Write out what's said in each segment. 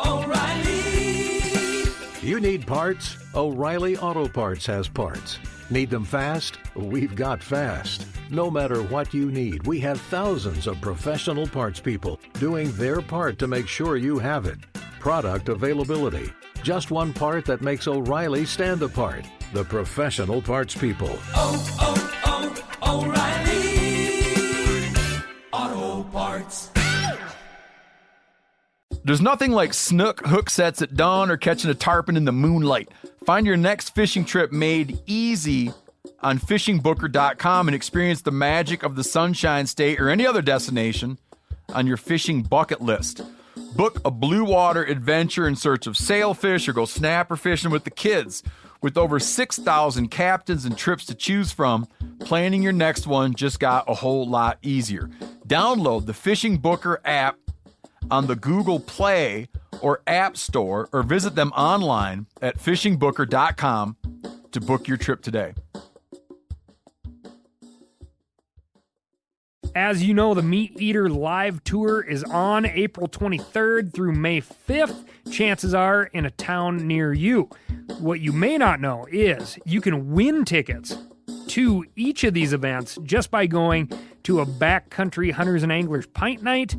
O'Reilly. You need parts? O'Reilly Auto Parts has parts. Need them fast? We've got fast. No matter what you need, we have thousands of professional parts people doing their part to make sure you have it. Product availability. Just one part that makes O'Reilly stand apart. The professional parts people. O'Reilly Auto Parts. There's nothing like snook hook sets at dawn or catching a tarpon in the moonlight. Find your next fishing trip made easy on fishingbooker.com and experience the magic of the Sunshine State or any other destination on your fishing bucket list. Book a blue water adventure in search of sailfish or go snapper fishing with the kids. With over 6,000 captains and trips to choose from, planning your next one just got a whole lot easier. Download the Fishing Booker app on the Google Play or App Store, or visit them online at fishingbooker.com to book your trip today. As you know, the Meat Eater Live Tour is on April 23rd through May 5th. Chances are in a town near you. What you may not know is you can win tickets to each of these events just by going to a backcountry hunters and anglers pint night.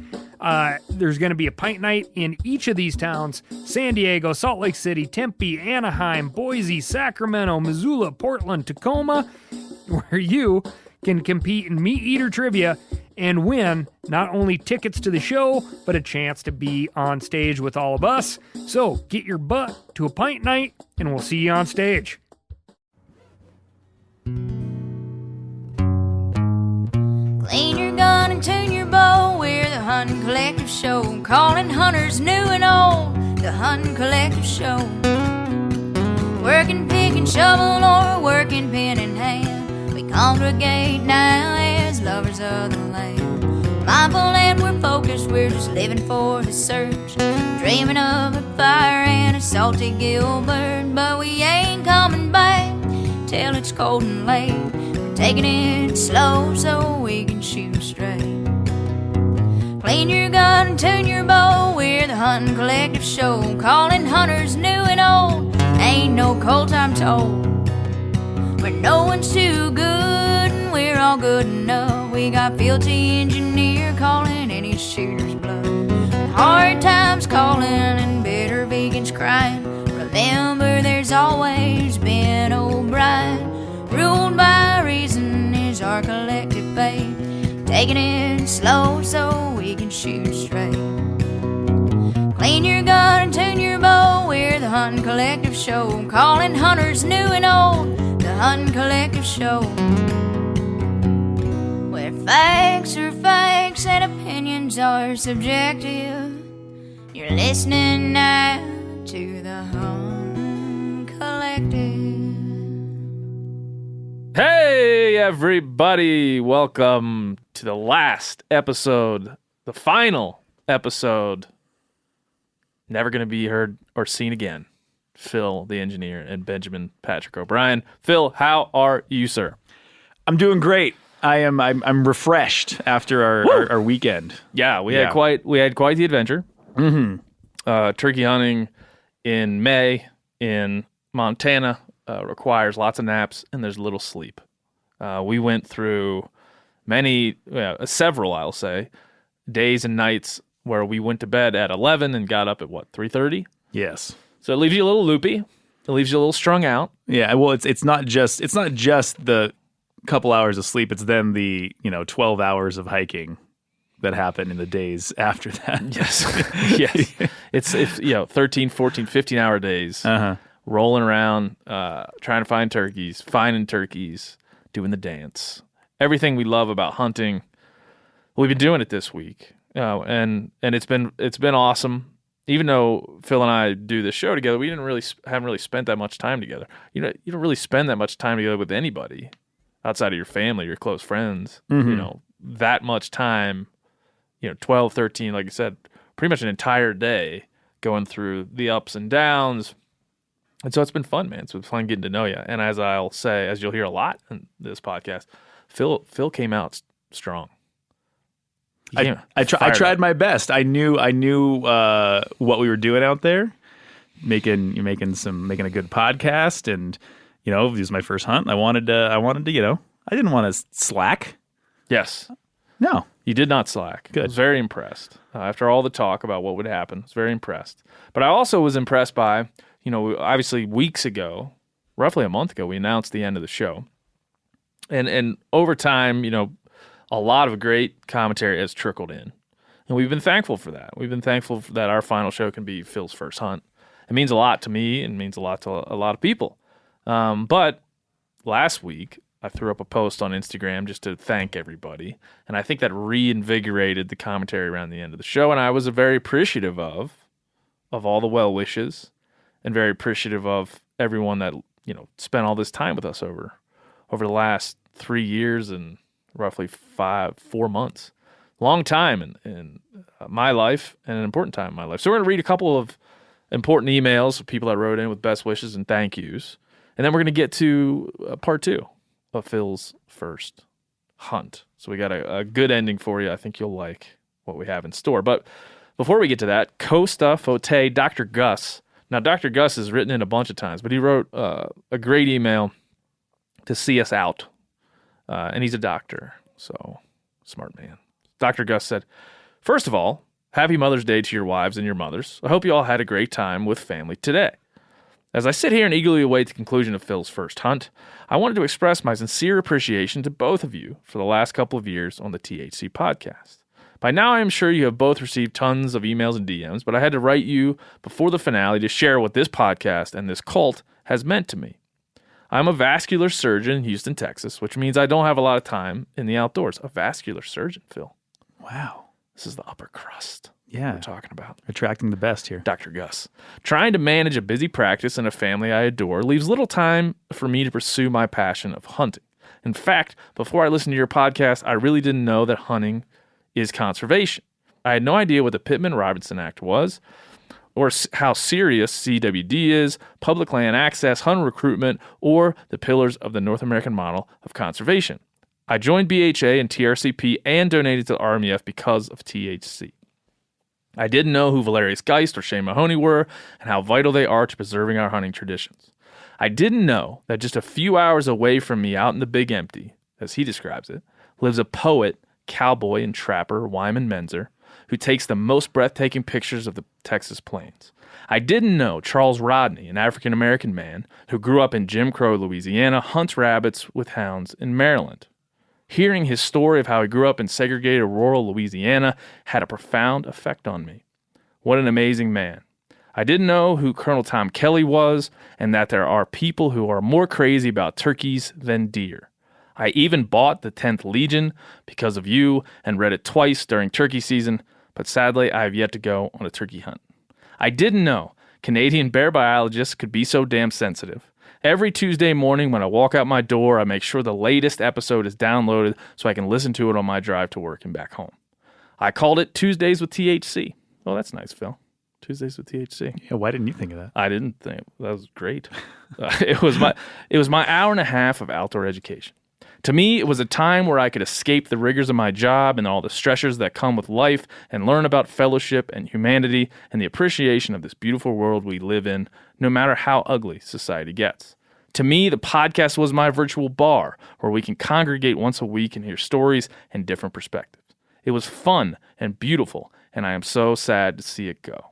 There's going to be a pint night in each of these towns: San Diego, Salt Lake City, Tempe, Anaheim, Boise, Sacramento, Missoula, Portland, Tacoma, where you can compete in Meat Eater trivia and win not only tickets to the show, but a chance to be on stage with all of us. So get your butt to a pint night, and we'll see you on stage. Clean your gun and tune your bow. We're the Hunting Collective Show, calling hunters new and old. The Hunting Collective Show. Working pick and shovel or working pen in hand, we congregate now as lovers of the land. Mindful and we're focused, we're just living for the search, dreaming of a fire and a salty Gilbert. But we ain't coming back till it's cold and late. We're taking it slow so we can shoot straight. Clean your gun and tune your bow. We're the Hunting Collective Show, calling hunters new and old. Ain't no cold time told, where no one's too good and we're all good enough. We got fealty engineer calling any shooter's bluff. Hard times calling and bitter vegans crying. Remember, there's always been O'Brien. Ruled by reason is our collective fate. Taking it slow so we can shoot straight. Clean your gun and tune your bow. We're the Hunting Collective Show, calling hunters new and old. The Hunting Collective Show, where facts are facts and opinions are subjective. You're listening now to the Hunting Collective. Hey everybody, welcome to the last episode, the final episode, never going to be heard or seen again. Phil, the engineer, and Benjamin Patrick O'Brien. Phil, how are you, sir? I'm doing great. I'm refreshed after our weekend. Yeah, we had quite the adventure. Mm-hmm. Turkey hunting in May in Montana requires lots of naps and there's little sleep. We went through several, I'll say, days and nights where we went to bed at 11 and got up at 3:30? Yes. So it leaves you a little loopy. It leaves you a little strung out. Yeah. Well, it's not just the couple hours of sleep. It's then the 12 hours of hiking that happen in the days after that. Yes. Yes. It's 13, 14, 15-hour days. Rolling around, trying to find turkeys, finding turkeys, doing the dance. Everything we love about hunting. We've been doing it this week, and it's been awesome. Even though Phil and I do this show together, we haven't really spent that much time together. You don't really spend that much time together with anybody outside of your family, your close friends. Mm-hmm. That much time. 12, 13, like I said, pretty much an entire day going through the ups and downs. And so it's been fun, man. It's been fun getting to know you. And as I'll say, as you'll hear a lot in this podcast, Phil came out strong. I tried my best. I knew what we were doing out there, making a good podcast, and this was my first hunt. I wanted to I didn't want to slack. Yes. No. You did not slack. Good. I was very impressed. After all the talk about what would happen, I was very impressed. But I also was impressed by, obviously weeks ago, roughly a month ago, we announced the end of the show. And over time, a lot of great commentary has trickled in. And we've been thankful for that. We've been thankful that our final show can be Phil's first hunt. It means a lot to me and means a lot to a lot of people. But last week, I threw up a post on Instagram just to thank everybody. And I think that reinvigorated the commentary around the end of the show. And I was very appreciative of all the well wishes and very appreciative of everyone that, spent all this time with us over the last 3 years and roughly 4 months. Long time in my life and an important time in my life. So we're going to read a couple of important emails of people that wrote in with best wishes and thank yous. And then we're going to get to part 2 of Phil's first hunt. So we got a good ending for you. I think you'll like what we have in store. But before we get to that, Costa Fote, Dr. Gus. Now, Dr. Gus has written in a bunch of times, but he wrote a great email to see us out. And he's a doctor, so smart man. Dr. Gus said, first of all, happy Mother's Day to your wives and your mothers. I hope you all had a great time with family today. As I sit here and eagerly await the conclusion of Phil's first hunt, I wanted to express my sincere appreciation to both of you for the last couple of years on the THC podcast. By now, I am sure you have both received tons of emails and DMs, but I had to write you before the finale to share what this podcast and this cult has meant to me. I'm a vascular surgeon in Houston, Texas, which means I don't have a lot of time in the outdoors. A vascular surgeon, Phil. Wow. This is the upper crust. Yeah. We're talking about. Attracting the best here. Dr. Gus. Trying to manage a busy practice and a family I adore leaves little time for me to pursue my passion of hunting. In fact, before I listened to your podcast, I really didn't know that hunting is conservation. I had no idea what the Pittman-Robertson Act was, or how serious CWD is, public land access, hunt recruitment, or the pillars of the North American model of conservation. I joined BHA and TRCP and donated to the RMEF because of THC. I didn't know who Valerius Geist or Shane Mahoney were and how vital they are to preserving our hunting traditions. I didn't know that just a few hours away from me out in the Big Empty, as he describes it, lives a poet, cowboy, and trapper, Wyman Menzer, who takes the most breathtaking pictures of the Texas plains. I didn't know Charles Rodney, an African-American man who grew up in Jim Crow, Louisiana, hunts rabbits with hounds in Maryland. Hearing his story of how he grew up in segregated rural Louisiana had a profound effect on me. What an amazing man. I didn't know who Colonel Tom Kelly was and that there are people who are more crazy about turkeys than deer. I even bought the 10th Legion because of you and read it twice during turkey season, but sadly I have yet to go on a turkey hunt. I didn't know Canadian bear biologists could be so damn sensitive. Every Tuesday morning when I walk out my door, I make sure the latest episode is downloaded so I can listen to it on my drive to work and back home. I called it Tuesdays with THC. Oh, that's nice, Phil. Tuesdays with THC. Yeah, why didn't you think of that? I didn't think. That was great. It was my hour and a half of outdoor education. To me, it was a time where I could escape the rigors of my job and all the stressors that come with life and learn about fellowship and humanity and the appreciation of this beautiful world we live in, no matter how ugly society gets. To me, the podcast was my virtual bar where we can congregate once a week and hear stories and different perspectives. It was fun and beautiful, and I am so sad to see it go.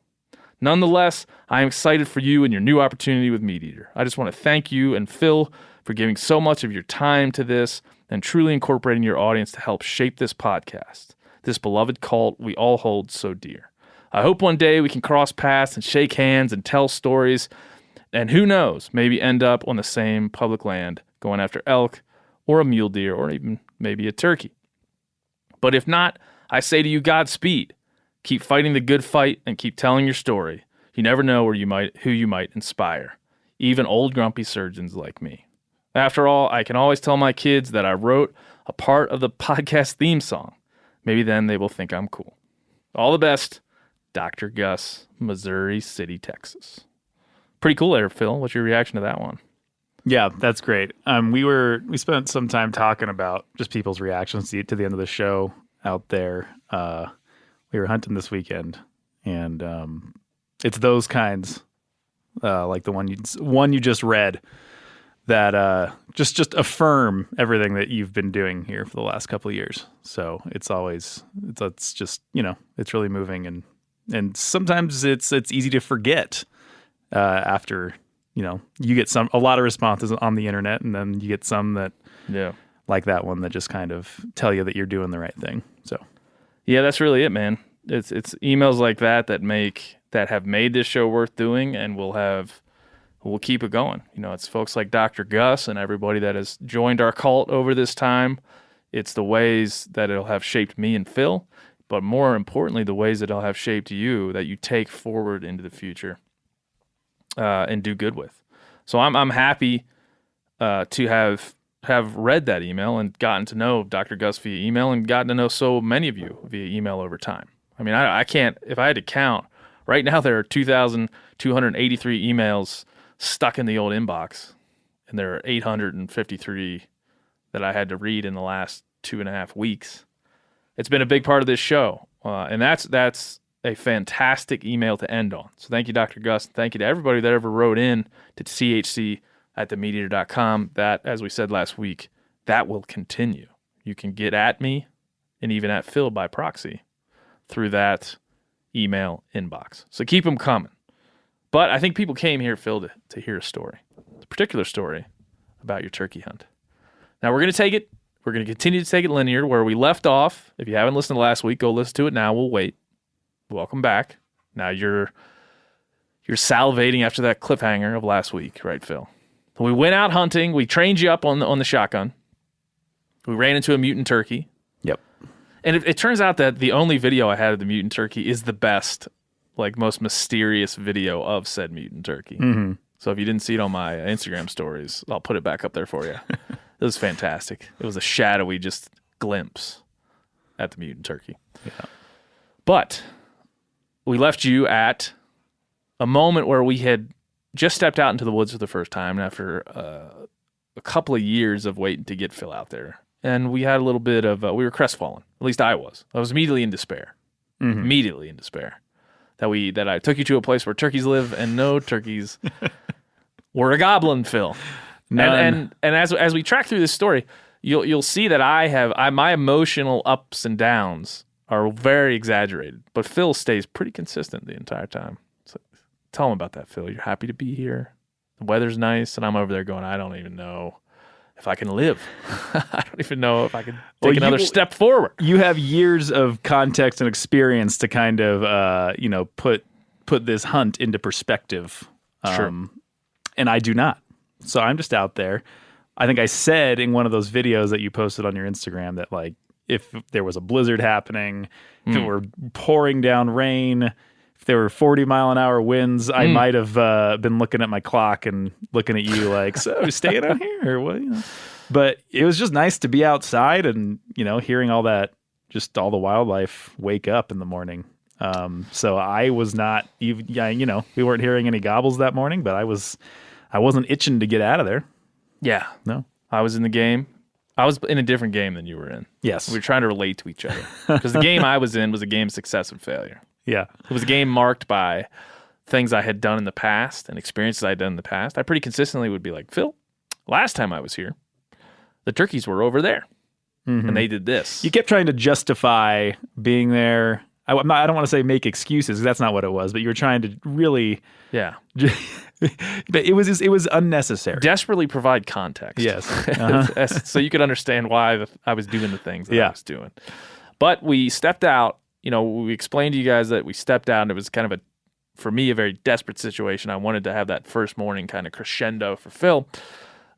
Nonetheless, I am excited for you and your new opportunity with Meat Eater. I just want to thank you and Phil for giving so much of your time to this and truly incorporating your audience to help shape this podcast, this beloved cult we all hold so dear. I hope one day we can cross paths and shake hands and tell stories, and who knows, maybe end up on the same public land going after elk or a mule deer or even maybe a turkey. But if not, I say to you, Godspeed. Keep fighting the good fight and keep telling your story. You never know who you might inspire, even old grumpy surgeons like me. After all, I can always tell my kids that I wrote a part of the podcast theme song. Maybe then they will think I'm cool. All the best, Dr. Gus, Missouri City, Texas. Pretty cool there, Phil. What's your reaction to that one? Yeah, that's great. We spent some time talking about just people's reactions to the end of the show. out there. We were hunting this weekend, and it's those kinds, like the one you just read, that just affirm everything that you've been doing here for the last couple of years. So it's just, it's really moving, and sometimes it's easy to forget after, you get a lot of responses on the internet, and then you get some that, like that one, that just kind of tell you that you're doing the right thing. So, yeah, that's really it, man. It's emails like that have made this show worth doing, and we'll keep it going. It's folks like Dr. Gus and everybody that has joined our cult over this time. It's the ways that it'll have shaped me and Phil, but more importantly, the ways that it'll have shaped you, that you take forward into the future and do good with. So I'm happy to have read that email and gotten to know Dr. Gus via email, and gotten to know so many of you via email over time. I mean, I can't, if I had to count, right now there are 2,283 emails stuck in the old inbox, and there are 853 that I had to read in the last 2.5 weeks. It's been a big part of this show, and that's a fantastic email to end on. So thank you, Dr. Gus. Thank you to everybody that ever wrote in to chc@themeateater.com. That, as we said last week, that will continue. You can get at me and even at Phil by proxy through that email inbox. So keep them coming. But I think people came here, Phil, to hear a story, a particular story about your turkey hunt. Now we're going to continue to take it linear where we left off. If you haven't listened to last week, go listen to it now. We'll wait. Welcome back. Now you're salivating after that cliffhanger of last week, right, Phil? So we went out hunting. We trained you up on the shotgun. We ran into a mutant turkey. Yep. And it turns out that the only video I had of the mutant turkey is the best, most mysterious video of said mutant turkey. Mm-hmm. So if you didn't see it on my Instagram stories, I'll put it back up there for you. It was fantastic. It was a shadowy just glimpse at the mutant turkey. Yeah. But we left you at a moment where we had just stepped out into the woods for the first time after a couple of years of waiting to get Phil out there. And we had a little bit of, we were crestfallen. At least I was. I was immediately in despair. Mm-hmm. Immediately in despair. That I took you to a place where turkeys live, and no turkeys were a goblin, Phil. None. And as we track through this story, you'll see that my emotional ups and downs are very exaggerated, but Phil stays pretty consistent the entire time. So tell him about that, Phil. You're happy to be here. The weather's nice, and I'm over there going, I don't even know if I can live. I don't even know if I can take another step forward. You have years of context and experience to kind of, put this hunt into perspective. Sure. And I do not. So I'm just out there. I think I said in one of those videos that you posted on your Instagram that, if there was a blizzard happening, if it were pouring down rain, if there were 40-mile-an-hour winds, I might have been looking at my clock and looking at you like, so staying out here or what? But it was just nice to be outside and, hearing all that, just all the wildlife wake up in the morning. So I was not even, we weren't hearing any gobbles that morning, but I wasn't itching to get out of there. Yeah. No. I was in the game. I was in a different game than you were in. Yes. We were trying to relate to each other. Because the game I was in was a game of success and failure. Yeah. It was a game marked by things I had done in the past and experiences I had done in the past. I pretty consistently would be like, Phil, last time I was here, the turkeys were over there. Mm-hmm. And they did this. You kept trying to justify being there. I don't want to say make excuses, because that's not what it was, but you were trying to really... Yeah. But it was unnecessary. Desperately provide context. Yes. Uh-huh. So you could understand why I was doing the things that I was doing. But we stepped out. We explained to you guys that we stepped out, and it was kind of for me, a very desperate situation. I wanted to have that first morning kind of crescendo for Phil.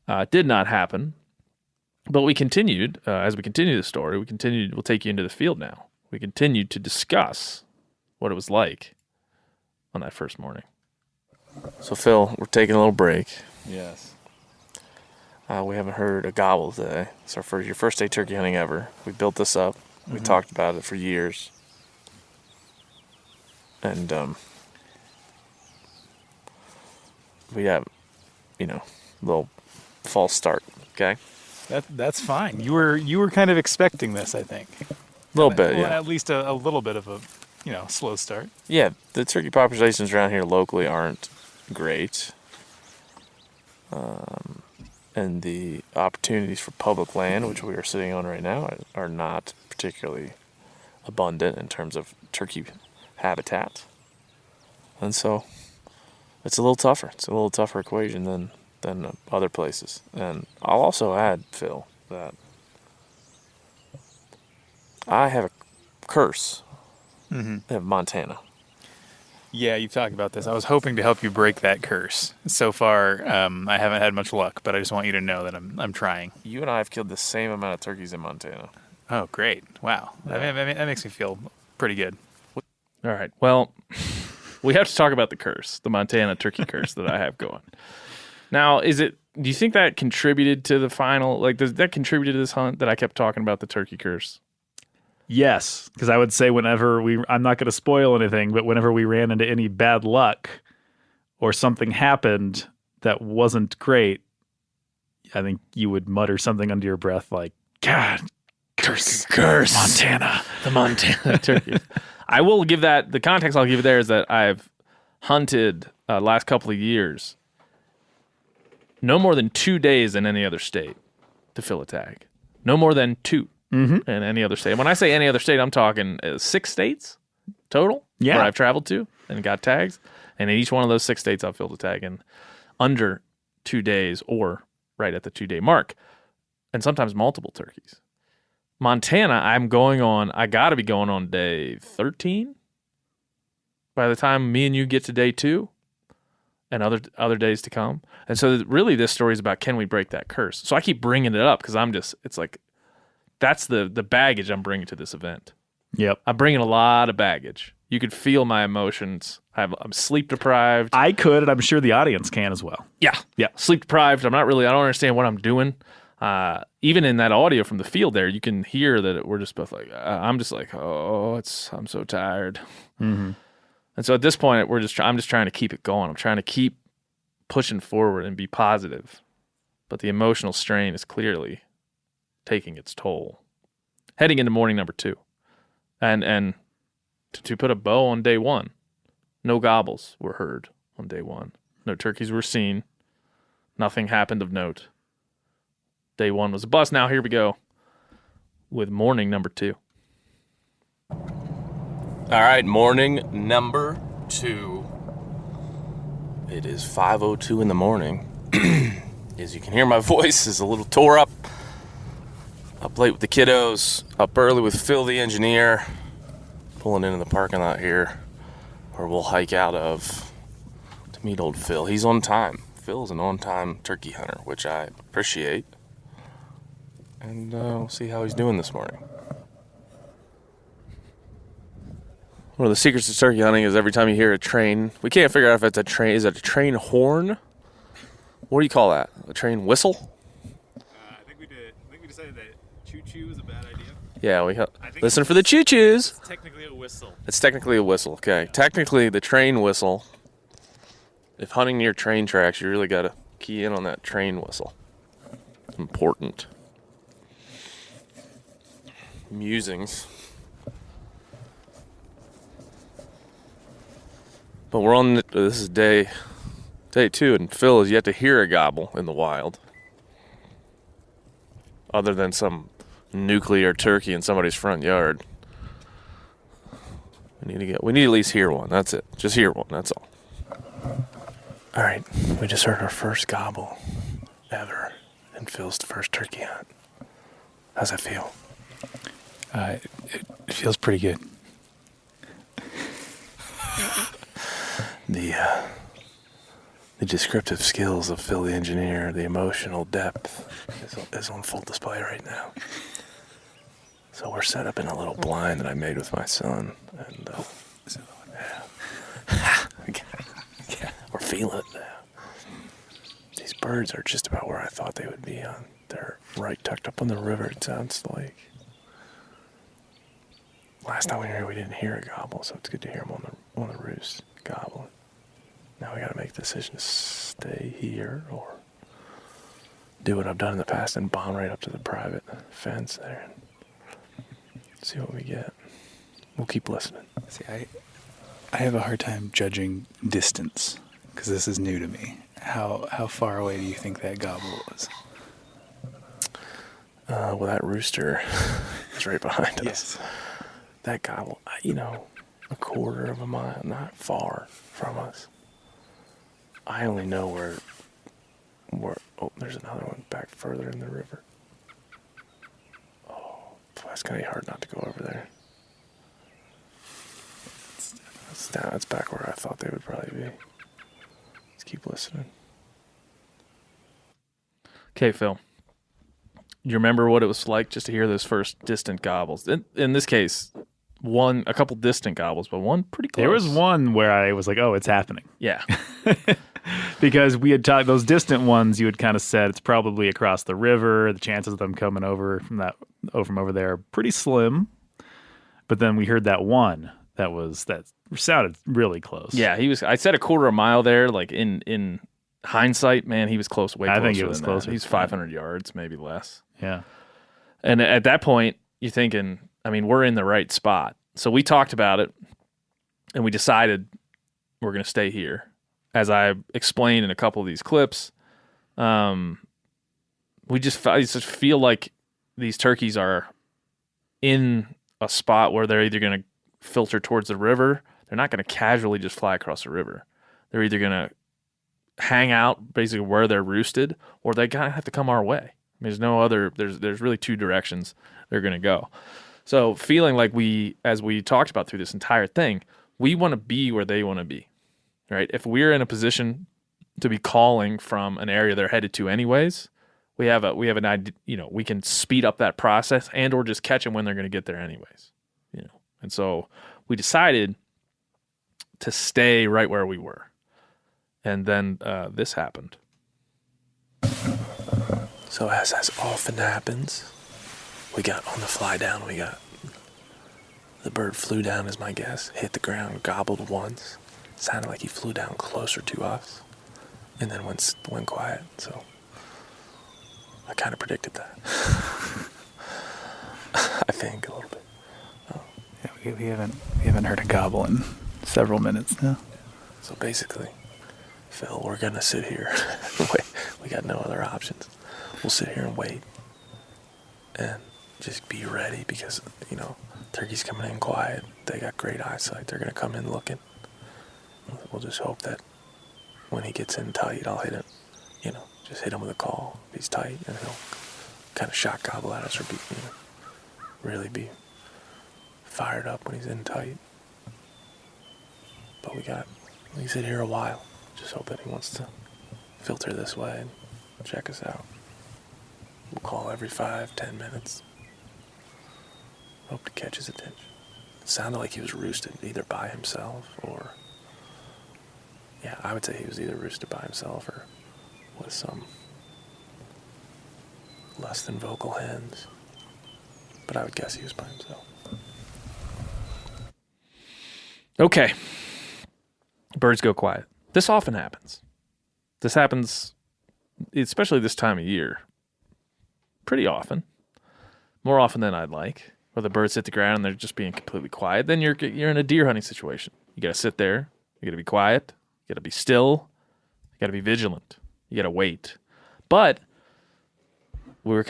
It did not happen. But we continued. As we continue the story, we'll take you into the field now. We continued to discuss what it was like on that first morning. So, Phil, we're taking a little break. Yes. We haven't heard a gobble today. It's your first day turkey hunting ever. We built this up. We talked about it for years. And we have, a little false start, okay? That's fine. You were kind of expecting this, I think. A little bit, yeah. At least a little bit of a, slow start. Yeah, the turkey populations around here locally aren't great. And the opportunities for public land, which we are sitting on right now, are not particularly abundant in terms of turkey habitat. And so it's a little tougher. It's a little tougher equation than other places. And I'll also add, Phil, that I have a curse of Montana. Yeah, you've talked about this. I was hoping to help you break that curse. So far, I haven't had much luck, but I just want you to know that I'm trying. You and I have killed the same amount of turkeys in Montana. Oh, great. Wow. Yeah. That makes me feel pretty good. All right. Well, we have to talk about the curse, the Montana turkey curse that I have going. Now, do you think that contributed to the final? Like, does that contribute to this hunt that I kept talking about, the turkey curse? Yes, because I would say I'm not going to spoil anything, but whenever we ran into any bad luck or something happened that wasn't great, I think you would mutter something under your breath like, God, curse Montana. The Montana turkey. I will give that, the context I'll give you there is that I've hunted last couple of years no more than 2 days in any other state to fill a tag. No more than 2. In any other state. When I say any other state, I'm talking 6 states total where I've traveled to and got tags. And in each one of those 6 states, I've filled a tag in under 2 days or right at the 2-day mark. And sometimes multiple turkeys. Montana, I got to be going on day 13 by the time me and you get to day 2 and other days to come. And so really this story is about, can we break that curse? So I keep bringing it up because it's like, that's the baggage I'm bringing to this event. Yep. I'm bringing a lot of baggage. You could feel my emotions. I'm sleep deprived. I could, and I'm sure the audience can as well. Yeah. Sleep deprived. I don't understand what I'm doing. Even in that audio from the field there, you can hear that we're just both like, I'm just like, I'm so tired. Mm-hmm. And so at this point, I'm just trying to keep it going. I'm trying to keep pushing forward and be positive. But the emotional strain is clearly taking its toll. Heading into morning number 2. And to put a bow on day 1, no gobbles were heard on day 1. No turkeys were seen. Nothing happened of note. Day 1 was a bust. Now here we go with morning number 2. All right, morning number 2. It is 5:02 in the morning. As you can hear, my voice is a little tore up. Up late with the kiddos, up early with Phil the engineer, pulling into the parking lot here, where we'll hike out of to meet old Phil. He's on time. Phil's an on-time turkey hunter, which I appreciate. And we'll see how he's doing this morning. One of the secrets of turkey hunting is every time you hear a train, we can't figure out if it's a train. Is it a train horn? What do you call that? A train whistle? I think we decided that choo-choo is a bad idea. Yeah, listen for the choo-choos. It's technically a whistle. It's technically a whistle, okay. Technically, the train whistle, if hunting near train tracks, you really got to key in on that train whistle. Important. Musings. But this is day 2, and Phil has yet to hear a gobble in the wild. Other than some nuclear turkey in somebody's front yard. We need to at least hear one. That's it. Just hear one. That's all. All right. We just heard our first gobble ever in Phil's first turkey hunt. How's that feel? It feels pretty good. The descriptive skills of Phil the engineer, the emotional depth is on full display right now. So we're set up in a little blind that I made with my son, and yeah, we're feeling it now. These birds are just about where I thought they would be. They're right tucked up on the river. It sounds like. Last time we were here, we didn't hear a gobble, so it's good to hear them on the roost gobbling. Now we got to make the decision to stay here or do what I've done in the past and bomb right up to the private fence there. See what we get. We'll keep listening. See, I have a hard time judging distance because this is new to me. How far away do you think that gobble was? Well, that rooster is right behind us. Yes. That gobble, a quarter of a mile, not far from us. I only know where. Oh, there's another one back further in the river. Oh, that's gonna be hard not to go over there. That's back where I thought they would probably be. Let's keep listening. Okay, Phil. You remember what it was like just to hear those first distant gobbles? In this case, a couple distant gobbles, but one pretty close. There was one where I was like, "Oh, it's happening." Yeah. Because we had talked those distant ones. You had kind of said it's probably across the river. The chances of them coming over from over there are pretty slim. But then we heard that one that sounded really close. Yeah, I said a quarter of a mile there. Like in hindsight, man, he was close. Way closer. I think it was than closer. That. He's 500 yards, maybe less. Yeah. And at that point, you're thinking, we're in the right spot. So we talked about it, and we decided we're going to stay here. As I explained in a couple of these clips, we just feel like these turkeys are in a spot where they're either going to filter towards the river. They're not going to casually just fly across the river. They're either going to hang out basically where they're roosted, or they kind of have to come our way. There's no other. There's really two directions they're going to go. So feeling like as we talked about through this entire thing, we want to be where they want to be. Right? If we're in a position to be calling from an area they're headed to anyways, we have an idea, we can speed up that process and or just catch them when they're going to get there anyways. And so we decided to stay right where we were. And then this happened. So as often happens, we got on the fly down, the bird flew down is my guess, hit the ground, gobbled once. Sounded like he flew down closer to us, and then went quiet. So I kind of predicted that. I think a little bit. Yeah, we haven't heard a gobble in several minutes now. So basically, Phil, we're gonna sit here and wait. We got no other options. We'll sit here and wait, and just be ready because turkey's coming in quiet. They got great eyesight. They're gonna come in looking. We'll just hope that when he gets in tight, I'll hit him, just hit him with a call. If he's tight, and he'll kind of shot gobble at us or really be fired up when he's in tight. But we sit here a while. Just hope that he wants to filter this way and check us out. We'll call every 5-10 minutes. Hope to catch his attention. It sounded like he was roosted either by himself or... Yeah, I would say he was either roosted by himself or with some less than vocal hens. But I would guess he was by himself. Okay. Birds go quiet. This often happens. This happens, especially this time of year, pretty often. More often than I'd like. Where the birds hit the ground and they're just being completely quiet. Then you're in a deer hunting situation. You got to sit there. You got to be quiet. You got to be still. You got to be vigilant. You got to wait. But we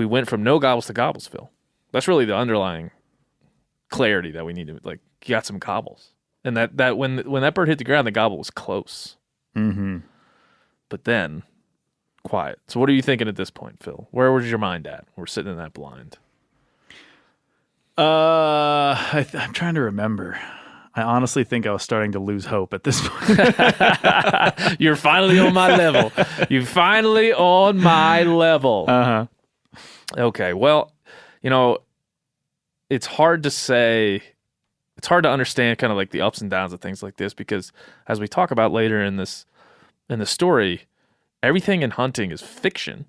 went from no gobbles to gobbles, Phil. That's really the underlying clarity that we need to, you got some gobbles. And that when that bird hit the ground, the gobble was close. Mm-hmm. But then, quiet. So what are you thinking at this point, Phil? Where was your mind at? We're sitting in that blind. I'm trying to remember. I honestly think I was starting to lose hope at this point. You're finally on my level. You're finally on my level. Uh-huh. Okay, well, it's hard to say. It's hard to understand kind of like the ups and downs of things like this because as we talk about later in the story, everything in hunting is fiction.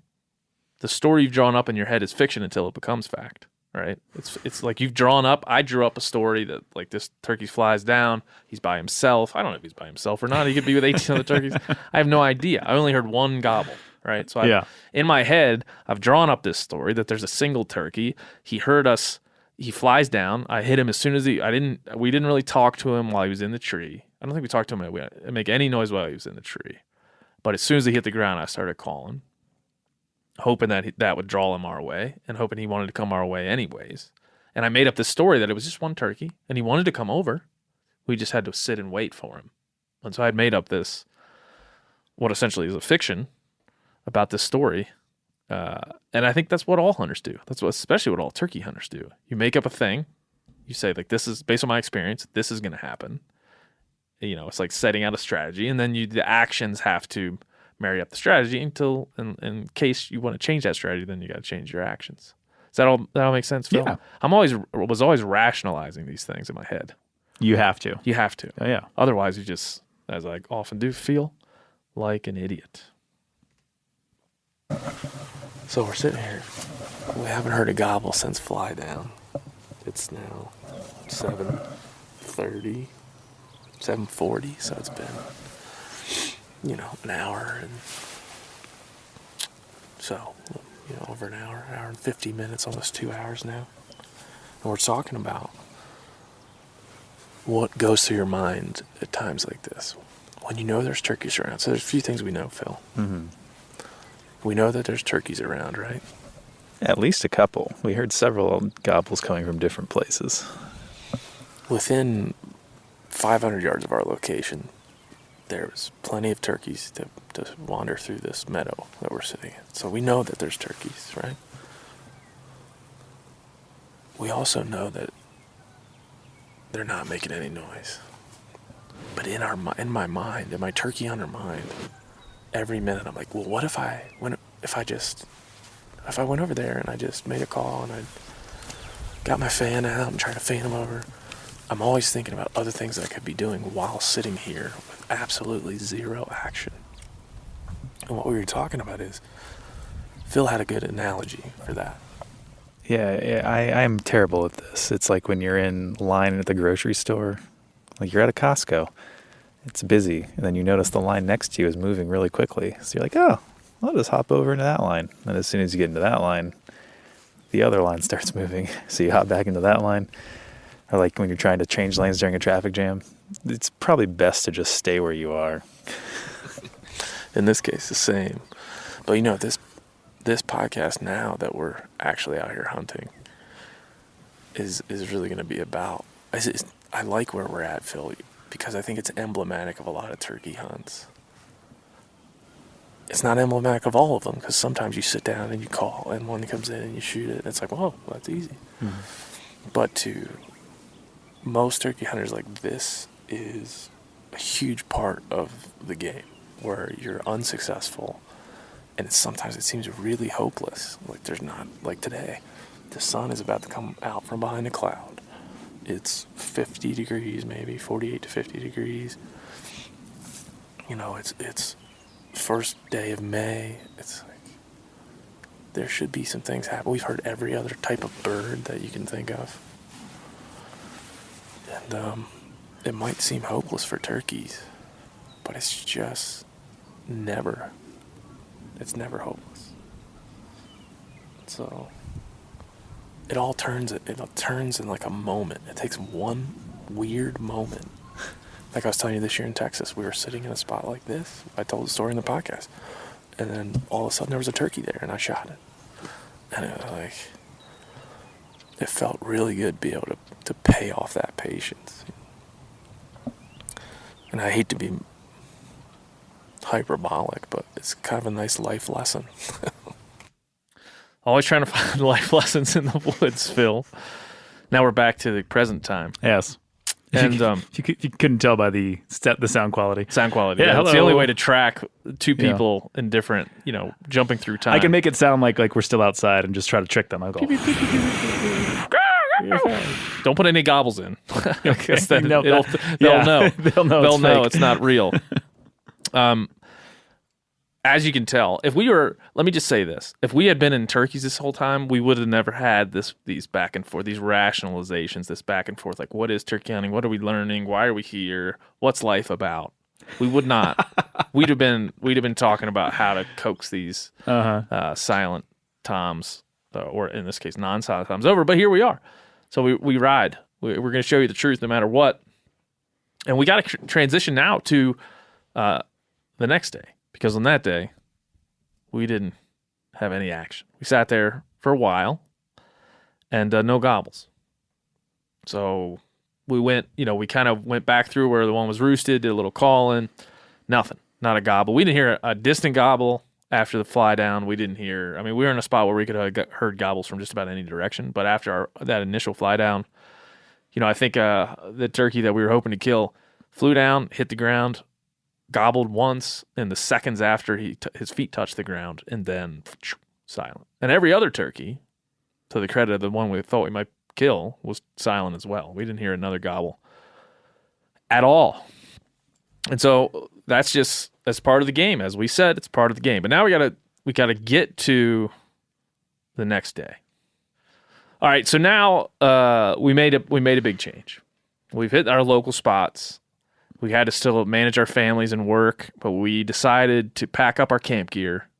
The story you've drawn up in your head is fiction until it becomes fact. Right? It's like I drew up a story that like this turkey flies down, he's by himself. I don't know if he's by himself or not. He could be with 18 other turkeys. I have no idea. I only heard one gobble, right? So in my head, I've drawn up this story that there's a single turkey. He heard us, He flies down. I hit him as soon as we didn't really talk to him while he was in the tree. I don't think we talked to him. We didn't make any noise while he was in the tree. But as soon as he hit the ground, I started calling, hoping that that would draw him our way and hoping he wanted to come our way anyways. And I made up this story that it was just one turkey and he wanted to come over. We just had to sit and wait for him. And so I'd made up this, what essentially is a fiction about this story. And I think that's what all hunters do. Especially what all turkey hunters do. You make up a thing. You say, like, this is based on my experience. This is going to happen. It's like setting out a strategy, and then the actions have to marry up the strategy until, in case you want to change that strategy, then you got to change your actions. Does that all make sense, Phil? Yeah. Was always rationalizing these things in my head. You have to. You have to. Oh, yeah. Otherwise, you just, as I often do, feel like an idiot. So we're sitting here. We haven't heard a gobble since fly down. It's now 7:30. 7:40, so it's been, an hour and so, over an hour and 50 minutes, almost 2 hours now. And we're talking about what goes through your mind at times like this. When you know there's turkeys around. So there's a few things we know, Phil. Mm-hmm. We know that there's turkeys around, right? At least a couple. We heard several gobbles coming from different places. Within 500 yards of our location, there was plenty of turkeys to wander through this meadow that we're sitting in. So we know that there's turkeys, right? We also know that they're not making any noise. But in my mind, in my turkey hunter mind, every minute I'm like, well, what if I went over there and I just made a call and I got my fan out and tried to fan them over? I'm always thinking about other things I could be doing while sitting here with absolutely zero action. And what we were talking about is, Phil had a good analogy for that. Yeah, I'm terrible at this. It's like when you're in line at the grocery store, like you're at a Costco. It's busy, and then you notice the line next to you is moving really quickly. So you're like, oh, I'll just hop over into that line. And as soon as you get into that line, the other line starts moving. So you hop back into that line. Or like when you're trying to change lanes during a traffic jam, it's probably best to just stay where you are. In this case, the same. But this podcast now that we're actually out here hunting is really going to be about. I like where we're at, Phil, because I think it's emblematic of a lot of turkey hunts. It's not emblematic of all of them, because sometimes you sit down and you call, and one comes in and you shoot it, and it's like, whoa, that's easy. Mm-hmm. But to most turkey hunters, like, this is a huge part of the game where you're unsuccessful, and sometimes it seems really hopeless. Like, there's not, like today, the sun is about to come out from behind a cloud. It's 50 degrees, maybe 48 to 50 degrees. It's first day of May. It's like there should be some things happen. We've heard every other type of bird that you can think of. And it might seem hopeless for turkeys, but it's just never hopeless. So it all turns in like a moment. It takes one weird moment. Like I was telling you, this year in Texas, we were sitting in a spot like this. I told the story in the podcast. And then all of a sudden there was a turkey there and I shot it. And it was like, it felt really good to be able to pay off that patience. And I hate to be hyperbolic, but it's kind of a nice life lesson. Always trying to find life lessons in the woods, Phil. Now we're back to the present time. Yes. And you couldn't tell by the sound quality. Sound quality. Yeah, it's the only way to track two people in different, jumping through time. I can make it sound like we're still outside and just try to trick them. I'll go. Don't put any gobbles in. Okay. They'll know. They'll know It's not real. As you can tell, let me just say this. If we had been in turkeys this whole time, we would have never had these back and forth, these rationalizations, this back and forth. Like, what is turkey hunting? What are we learning? Why are we here? What's life about? We would not. We'd have been talking about how to coax these silent toms, or in this case, non-silent toms over. But here we are. So we ride. We're going to show you the truth no matter what. And we got to transition now to the next day, because on that day, we didn't have any action. We sat there for a while and no gobbles. So we went, we kind of went back through where the one was roosted, did a little calling, nothing, not a gobble. We didn't hear a distant gobble after the fly down. We didn't hear, we were in a spot where we could have heard gobbles from just about any direction. But after that initial fly down, I think the turkey that we were hoping to kill flew down, hit the ground, gobbled once, and the seconds after his feet touched the ground, and then silent. And every other turkey, to the credit of the one we thought we might kill, was silent as well. We didn't hear another gobble at all. And so that's part of the game. As we said, it's part of the game. But now we gotta get to the next day. All right, so now we made a big change. We've hit our local spots. We had to still manage our families and work, but we decided to pack up our camp gear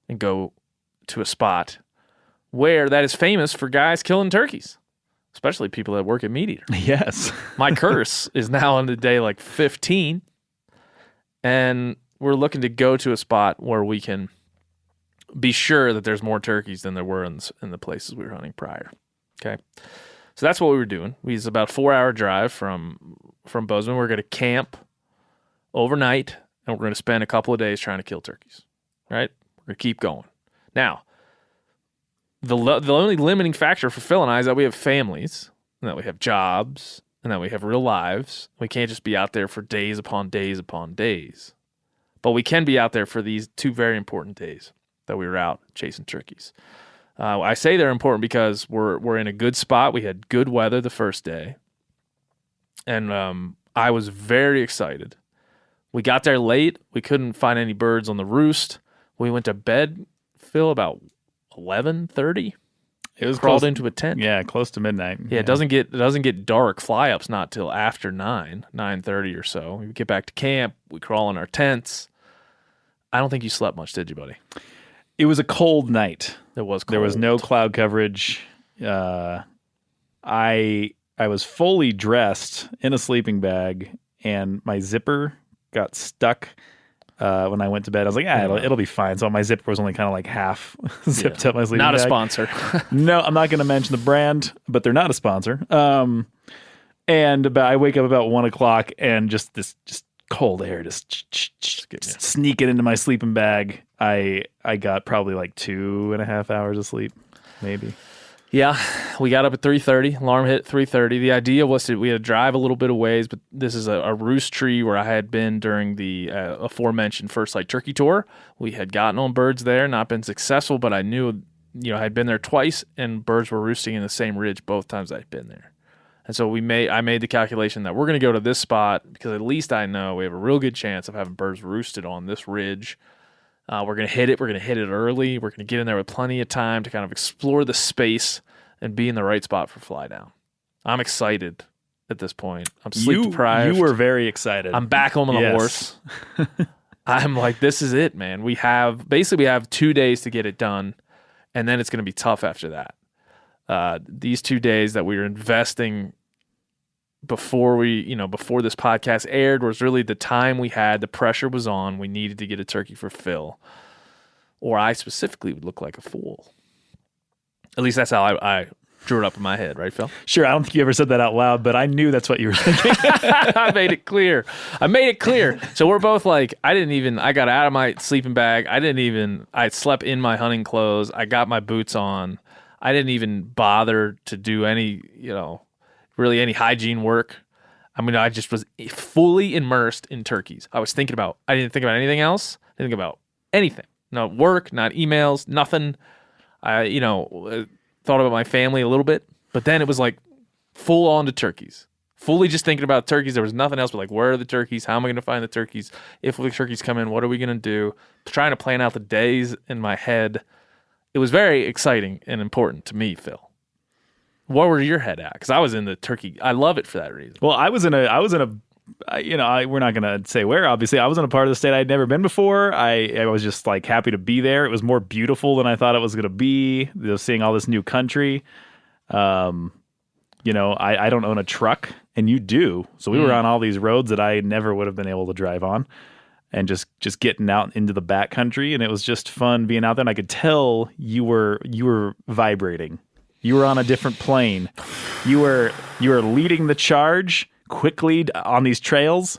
and go to a spot where that is famous for guys killing turkeys, especially people that work at Meat Eater. Yes. My curse is now on the day like 15, and we're looking to go to a spot where we can be sure that there's more turkeys than there were in the places we were hunting prior. Okay, so that's what we were doing. It's about a 4-hour drive from Bozeman. We're going to camp overnight, and we're going to spend a couple of days trying to kill turkeys. Right? We're going to keep going. Now, the only limiting factor for Phil and I is that we have families, and that we have jobs, and that we have real lives. We can't just be out there for days upon days upon days. But we can be out there for these 2 very important days that we were out chasing turkeys. I say they're important because we're in a good spot. We had good weather the first day, and I was very excited. We got there late. We couldn't find any birds on the roost. We went to bed, Phil, about 11:30. It was crawled close, into a tent. Yeah, close to midnight. Yeah, it doesn't get dark. Fly-ups not till after 9:30 or so. We get back to camp. We crawl in our tents. I don't think you slept much, did you, buddy? It was a cold night. It was cold. There was no cloud coverage. I was fully dressed in a sleeping bag, and my zipper got stuck when I went to bed. I was like, it'll be fine. So my zipper was only kind of like half zipped up my sleeping bag. Not a sponsor. No, I'm not going to mention the brand, but they're not a sponsor. I wake up about 1 o'clock, and just cold air just sneaking into my sleeping bag. I got probably like 2.5 hours of sleep, maybe. Yeah, we got up at 3:30. Alarm hit 3:30. The idea was we had to drive a little bit of ways, but this is a roost tree where I had been during the aforementioned First Light Turkey Tour. We had gotten on birds there, not been successful, but I knew, I had been there twice, and birds were roosting in the same ridge both times I'd been there. And so I made the calculation that we're going to go to this spot because at least I know we have a real good chance of having birds roosted on this ridge. We're going to hit it. We're going to hit it early. We're going to get in there with plenty of time to kind of explore the space and be in the right spot for fly down. I'm excited at this point. I'm sleep deprived. You were very excited. I'm back home on the horse. I'm like, this is it, man. We have 2 days to get it done, and then it's going to be tough after that. These 2 days that we were investing before this podcast aired was really the time we had. The pressure was on. We needed to get a turkey for Phil, or I specifically would look like a fool. At least that's how I drew it up in my head, right, Phil? Sure. I don't think you ever said that out loud, but I knew that's what you were thinking. I made it clear. So we're both like, I got out of my sleeping bag. I slept in my hunting clothes. I got my boots on. I didn't even bother to do any, really any hygiene work. I just was fully immersed in turkeys. I didn't think about anything else. I didn't think about anything. Not work, not emails, nothing. I, thought about my family a little bit, but then it was like full on to turkeys. Fully just thinking about turkeys. There was nothing else but like, where are the turkeys? How am I going to find the turkeys? If the turkeys come in, what are we going to do? Trying to plan out the days in my head. It was very exciting and important to me, Phil. Where were your head at? Because I was in the turkey. I love it for that reason. Well, we're not going to say where, obviously. I was in a part of the state I'd never been before. I was just like happy to be there. It was more beautiful than I thought it was going to be, seeing all this new country. I don't own a truck, and you do. So we were on all these roads that I never would have been able to drive on, and just getting out into the backcountry, and it was just fun being out there. And I could tell you were vibrating. You were on a different plane. You were leading the charge quickly on these trails,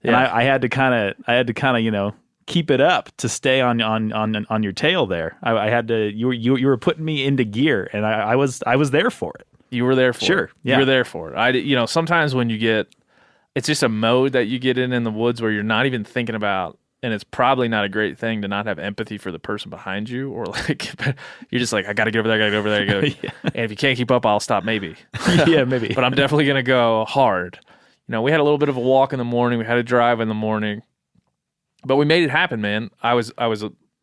and I had to kind of keep it up to stay on your tail there. I had to. You were putting me into gear, and I was there for it. You were there for it. Sure. Yeah. You were there for it. Sometimes when you get, it's just a mode that you get in the woods where you're not even thinking about, and it's probably not a great thing to not have empathy for the person behind you, or like, you're just like, I got to get over there. Yeah. And if you can't keep up, I'll stop maybe. Yeah, maybe. But I'm definitely going to go hard. We had a little bit of a walk in the morning. We had a drive in the morning, but we made it happen, man.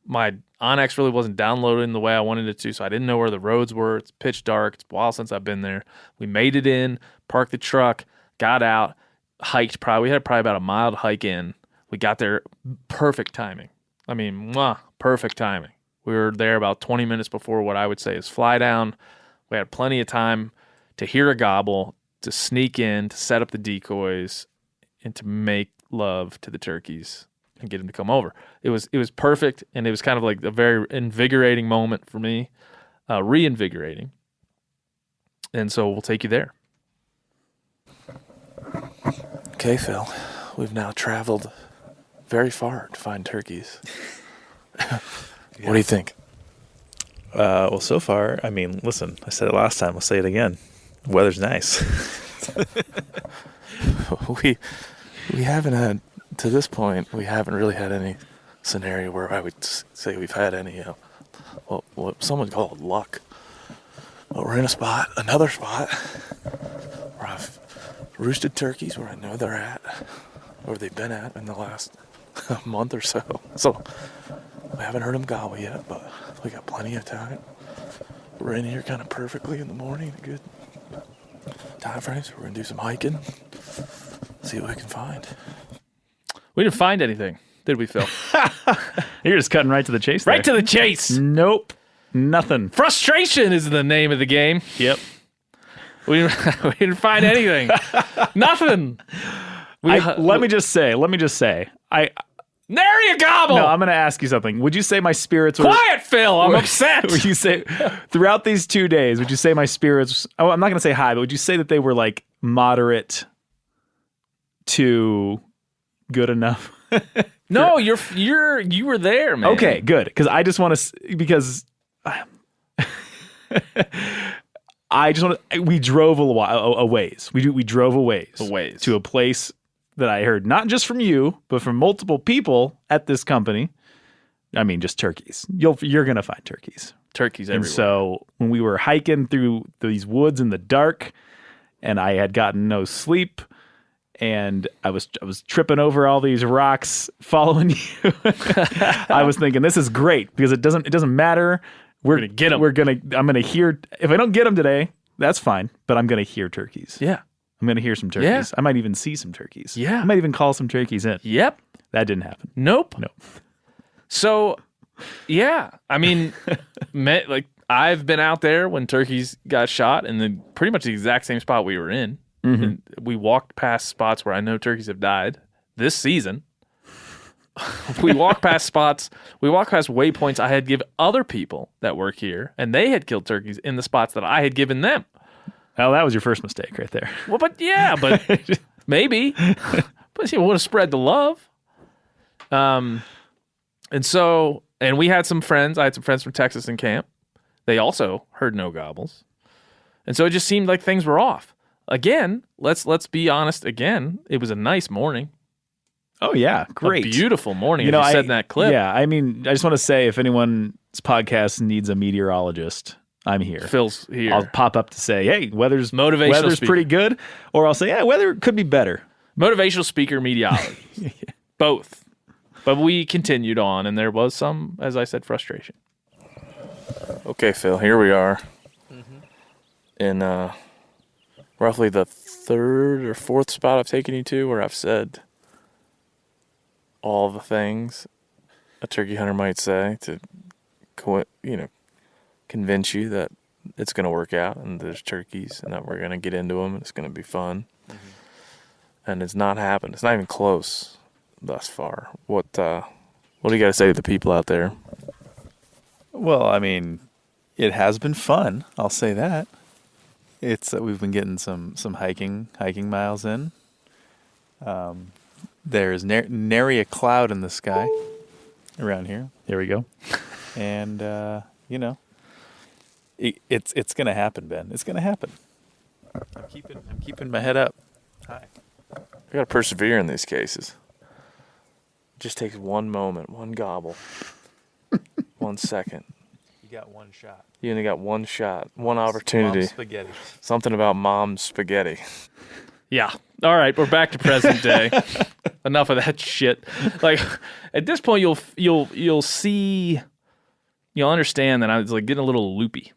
My Onyx really wasn't downloading the way I wanted it to, so I didn't know where the roads were. It's pitch dark. It's a while since I've been there. We made it in, parked the truck, got out, hiked. We had probably about a mile to hike in. We got there, perfect timing. I mean, perfect timing. We were there about 20 minutes before what I would say is fly down. We had plenty of time to hear a gobble, to sneak in, to set up the decoys, and to make love to the turkeys and get them to come over. It was perfect, and it was kind of like a very invigorating moment for me, reinvigorating. And so we'll take you there. Okay, Phil, we've now traveled very far to find turkeys. What do you think? Well, so far, I mean, listen, I said it last time. I'll say it again. The weather's nice. We haven't had, to this point, we haven't really had any scenario where I would say we've had any, what someone called luck. But we're in another spot, where I've roosted turkeys where I know they're at, or they've been at in the last month or so. So we haven't heard them gobble yet, but we got plenty of time. We're in here kind of perfectly in the morning, good time frames. We're going to do some hiking, see what we can find. We didn't find anything, did we, Phil? You're just cutting right to the chase there. Right to the chase. Nope. Nothing. Frustration is the name of the game. Yep. We didn't find anything. Nothing. Let me just say. Nary a gobble. No, I'm going to ask you something. Would you say my spirits were... Quiet, Phil. I'm upset. Would you say, throughout these 2 days, would you say my spirits... Oh, I'm not going to say high, but would you say that they were like moderate to good enough? No, you were there, man. Okay, good. Because I just want to... Because... I just want to... We drove a ways. We drove a ways. To a place that I heard not just from you, but from multiple people at this company. I mean, just turkeys. You're going to find turkeys. Turkeys everywhere. And so when we were hiking through these woods in the dark, and I had gotten no sleep, and I was tripping over all these rocks following you, I was thinking, this is great because it doesn't matter. We're gonna get them. I'm gonna hear. If I don't get them today, that's fine. But I'm gonna hear turkeys. Yeah. I'm going to hear some turkeys. Yeah. I might even see some turkeys. Yeah. I might even call some turkeys in. Yep. That didn't happen. Nope. Nope. So, yeah. I mean, I've been out there when turkeys got shot in pretty much the exact same spot we were in. Mm-hmm. And we walked past spots where I know turkeys have died this season. We walked past waypoints I had given other people that work here, and they had killed turkeys in the spots that I had given them. Well, that was your first mistake right there. Well, but maybe. But you want to spread the love. And we had some friends. I had some friends from Texas in camp. They also heard no gobbles. And so it just seemed like things were off. Again, let's be honest again. It was a nice morning. Oh, yeah. Great. A beautiful morning, as you said in that clip. Yeah, I mean, I just want to say if anyone's podcast needs a meteorologist, I'm here. Phil's here. I'll pop up to say, hey, weather's speaker. pretty good. Or I'll say, yeah, weather could be better. Motivational speaker, meteorologist. Yeah. Both. But we continued on, and there was some, as I said, frustration. Okay, Phil, here we are in roughly the third or fourth spot I've taken you to where I've said all the things a turkey hunter might say to convince you that it's going to work out, and there's turkeys, and that we're going to get into them, and it's going to be fun. And it's not happened. It's not even close thus far. What do you got to say to the people out there? Well, I mean, it has been fun. I'll say that. It's we've been getting some hiking miles in. There's nary a cloud in the sky around here. There we go. And it's gonna happen, Ben. It's gonna happen. I'm keeping my head up. Hi. We got to persevere in these cases. It just takes one moment, one gobble, 1 second. You got one shot. You only got one shot, one opportunity. Mom's spaghetti. Something about mom's spaghetti. Yeah. All right, we're back to present day. Enough of that shit. Like at this point, you'll see, you'll understand that I was like getting a little loopy.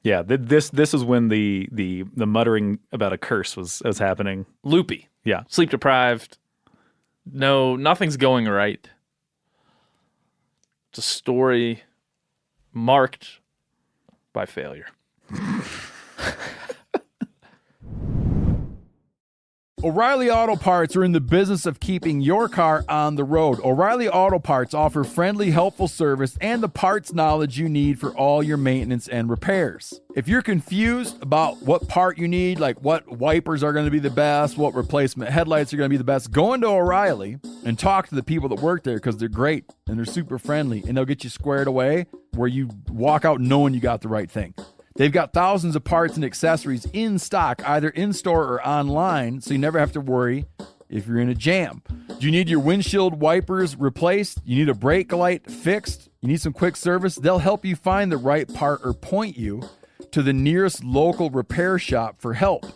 Yeah, this is when the muttering about a curse was happening. Loopy. Yeah. Sleep deprived. No, nothing's going right. It's a story marked by failure. O'Reilly Auto Parts are in the business of keeping your car on the road. O'Reilly Auto Parts offer friendly, helpful service and the parts knowledge you need for all your maintenance and repairs. If you're confused about what part you need, like what wipers are going to be the best, what replacement headlights are going to be the best, go into O'Reilly and talk to the people that work there because they're great and they're super friendly and they'll get you squared away where you walk out knowing you got the right thing. They've got thousands of parts and accessories in stock, either in-store or online, so you never have to worry if you're in a jam. Do you need your windshield wipers replaced? You need a brake light fixed? You need some quick service? They'll help you find the right part or point you to the nearest local repair shop for help.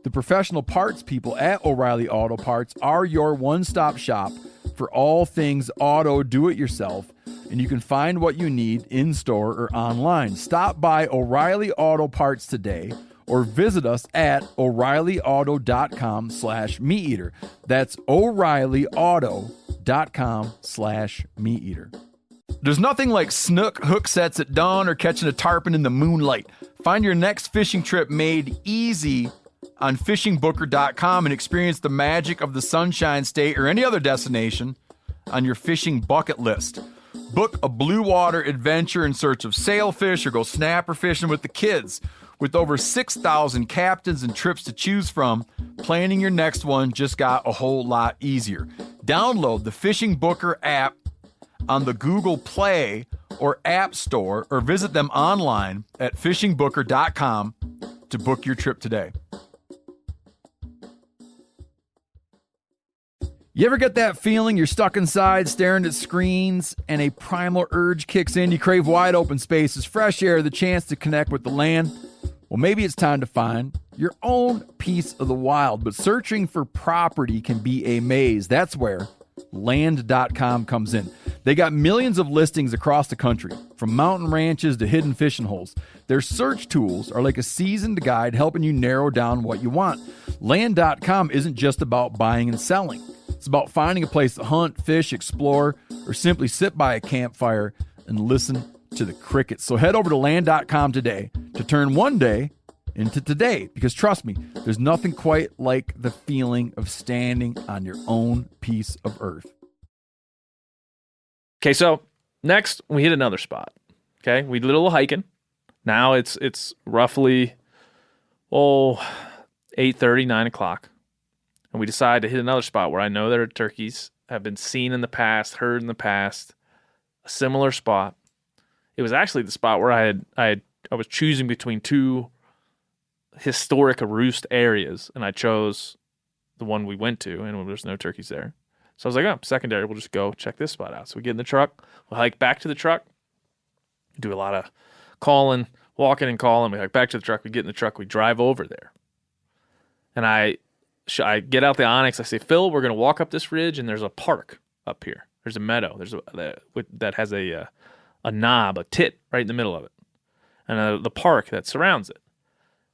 The professional parts people at O'Reilly Auto Parts are your one-stop shop for all things auto do-it-yourself, and you can find what you need in-store or online. Stop by O'Reilly Auto Parts today or visit us at O'ReillyAuto.com/MeatEater. That's O'ReillyAuto.com/MeatEater. There's nothing like snook hook sets at dawn or catching a tarpon in the moonlight. Find your next fishing trip made easy on fishingbooker.com and experience the magic of the Sunshine State or any other destination on your fishing bucket list. Book a blue water adventure in search of sailfish or go snapper fishing with the kids. With over 6,000 captains and trips to choose from, planning your next one just got a whole lot easier. Download the Fishing Booker app on the Google Play or App Store or visit them online at fishingbooker.com to book your trip today. You ever get that feeling you're stuck inside staring at screens and a primal urge kicks in? You crave wide open spaces, fresh air, the chance to connect with the land. Well, maybe it's time to find your own piece of the wild, but searching for property can be a maze. That's where Land.com comes in. They got millions of listings across the country, from mountain ranches to hidden fishing holes. Their search tools are like a seasoned guide helping you narrow down what you want. Land.com isn't just about buying and selling. It's about finding a place to hunt, fish, explore, or simply sit by a campfire and listen to the crickets. So head over to Land.com today to turn one day into today. Because trust me, there's nothing quite like the feeling of standing on your own piece of earth. Okay, so next we hit another spot. Okay, we did a little hiking. Now it's roughly 8:30, 9 o'clock. And we decide to hit another spot where I know there are turkeys, have been seen in the past, heard in the past, a similar spot. It was actually the spot where I was choosing between two historic roost areas, and I chose the one we went to, and there's no turkeys there. So I was like, oh, secondary, we'll just go check this spot out. So we get in the truck, we'll hike back to the truck, do a lot of calling, walking and calling. We hike back to the truck, we get in the truck, we drive over there. And I get out the Onyx. I say, Phil, we're going to walk up this ridge, and there's a park up here. There's a meadow. That has a knob, a tit right in the middle of it, and the park that surrounds it.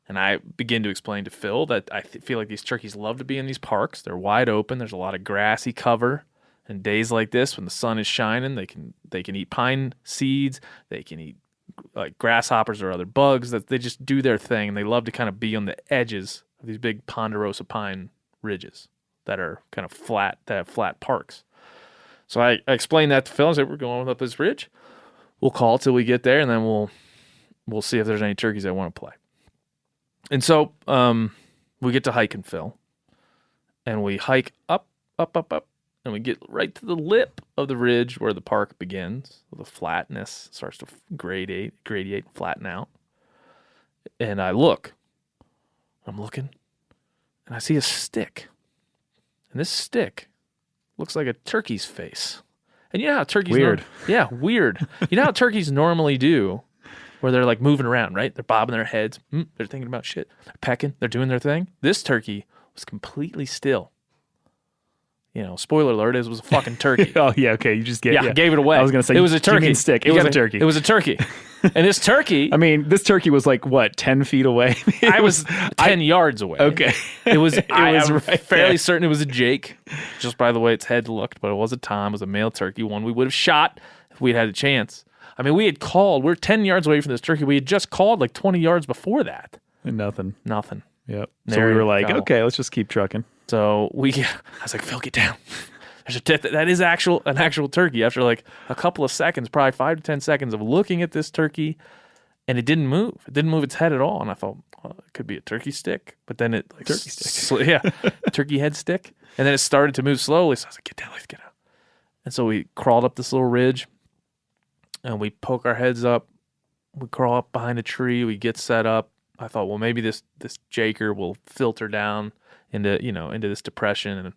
And I begin to explain to Phil that I feel like these turkeys love to be in these parks. They're wide open. There's a lot of grassy cover. And days like this, when the sun is shining, they can eat pine seeds. They can eat like grasshoppers or other bugs that they just do their thing, and they love to kind of be on the edges of these big ponderosa pine ridges that are kind of flat, that have flat parks. So I explained that to Phil. I said, we're going up this ridge. We'll call till we get there, and then we'll see if there's any turkeys that want to play. And so we get to hiking, Phil, and we hike up, and we get right to the lip of the ridge where the park begins. The flatness starts to gradiate, flatten out. And I'm looking, and I see a stick. And this stick looks like a turkey's face. And you know how turkeys... Weird. Yeah, weird. You know how turkeys normally do, where they're like moving around, right? They're bobbing their heads. They're thinking about shit. They're pecking. They're doing their thing. This turkey was completely still. You know, spoiler alert, it was a fucking turkey. Oh, yeah, okay. You just get I gave it away. I was going to say, it was a turkey. You mean stick. It was a turkey. It was a turkey. And this turkey... I mean, this turkey was like, what, 10 feet away? I was 10 yards away. Okay. It was, I'm right fairly there. certain it was a Jake, just by the way its head looked, but it was a Tom. It was a male turkey, one we would have shot if we'd had a chance. I mean, we had called. We're 10 yards away from this turkey. We had just called like 20 yards before that. And nothing. There Yep. So we you were like, go. okay, let's just keep trucking. So I was like, Phil, get down. There's that is an actual turkey. After like a couple of seconds, probably 5 to 10 seconds of looking at this turkey, and it didn't move. It didn't move its head at all. And I thought, well, it could be a turkey stick. But then it like Turkey stick. turkey head stick. And then it started to move slowly. So I was like, get down, let's get out. And so we crawled up this little ridge, and we poke our heads up. We crawl up behind a tree. We get set up. I thought, well, maybe this jaker will filter down into this depression, and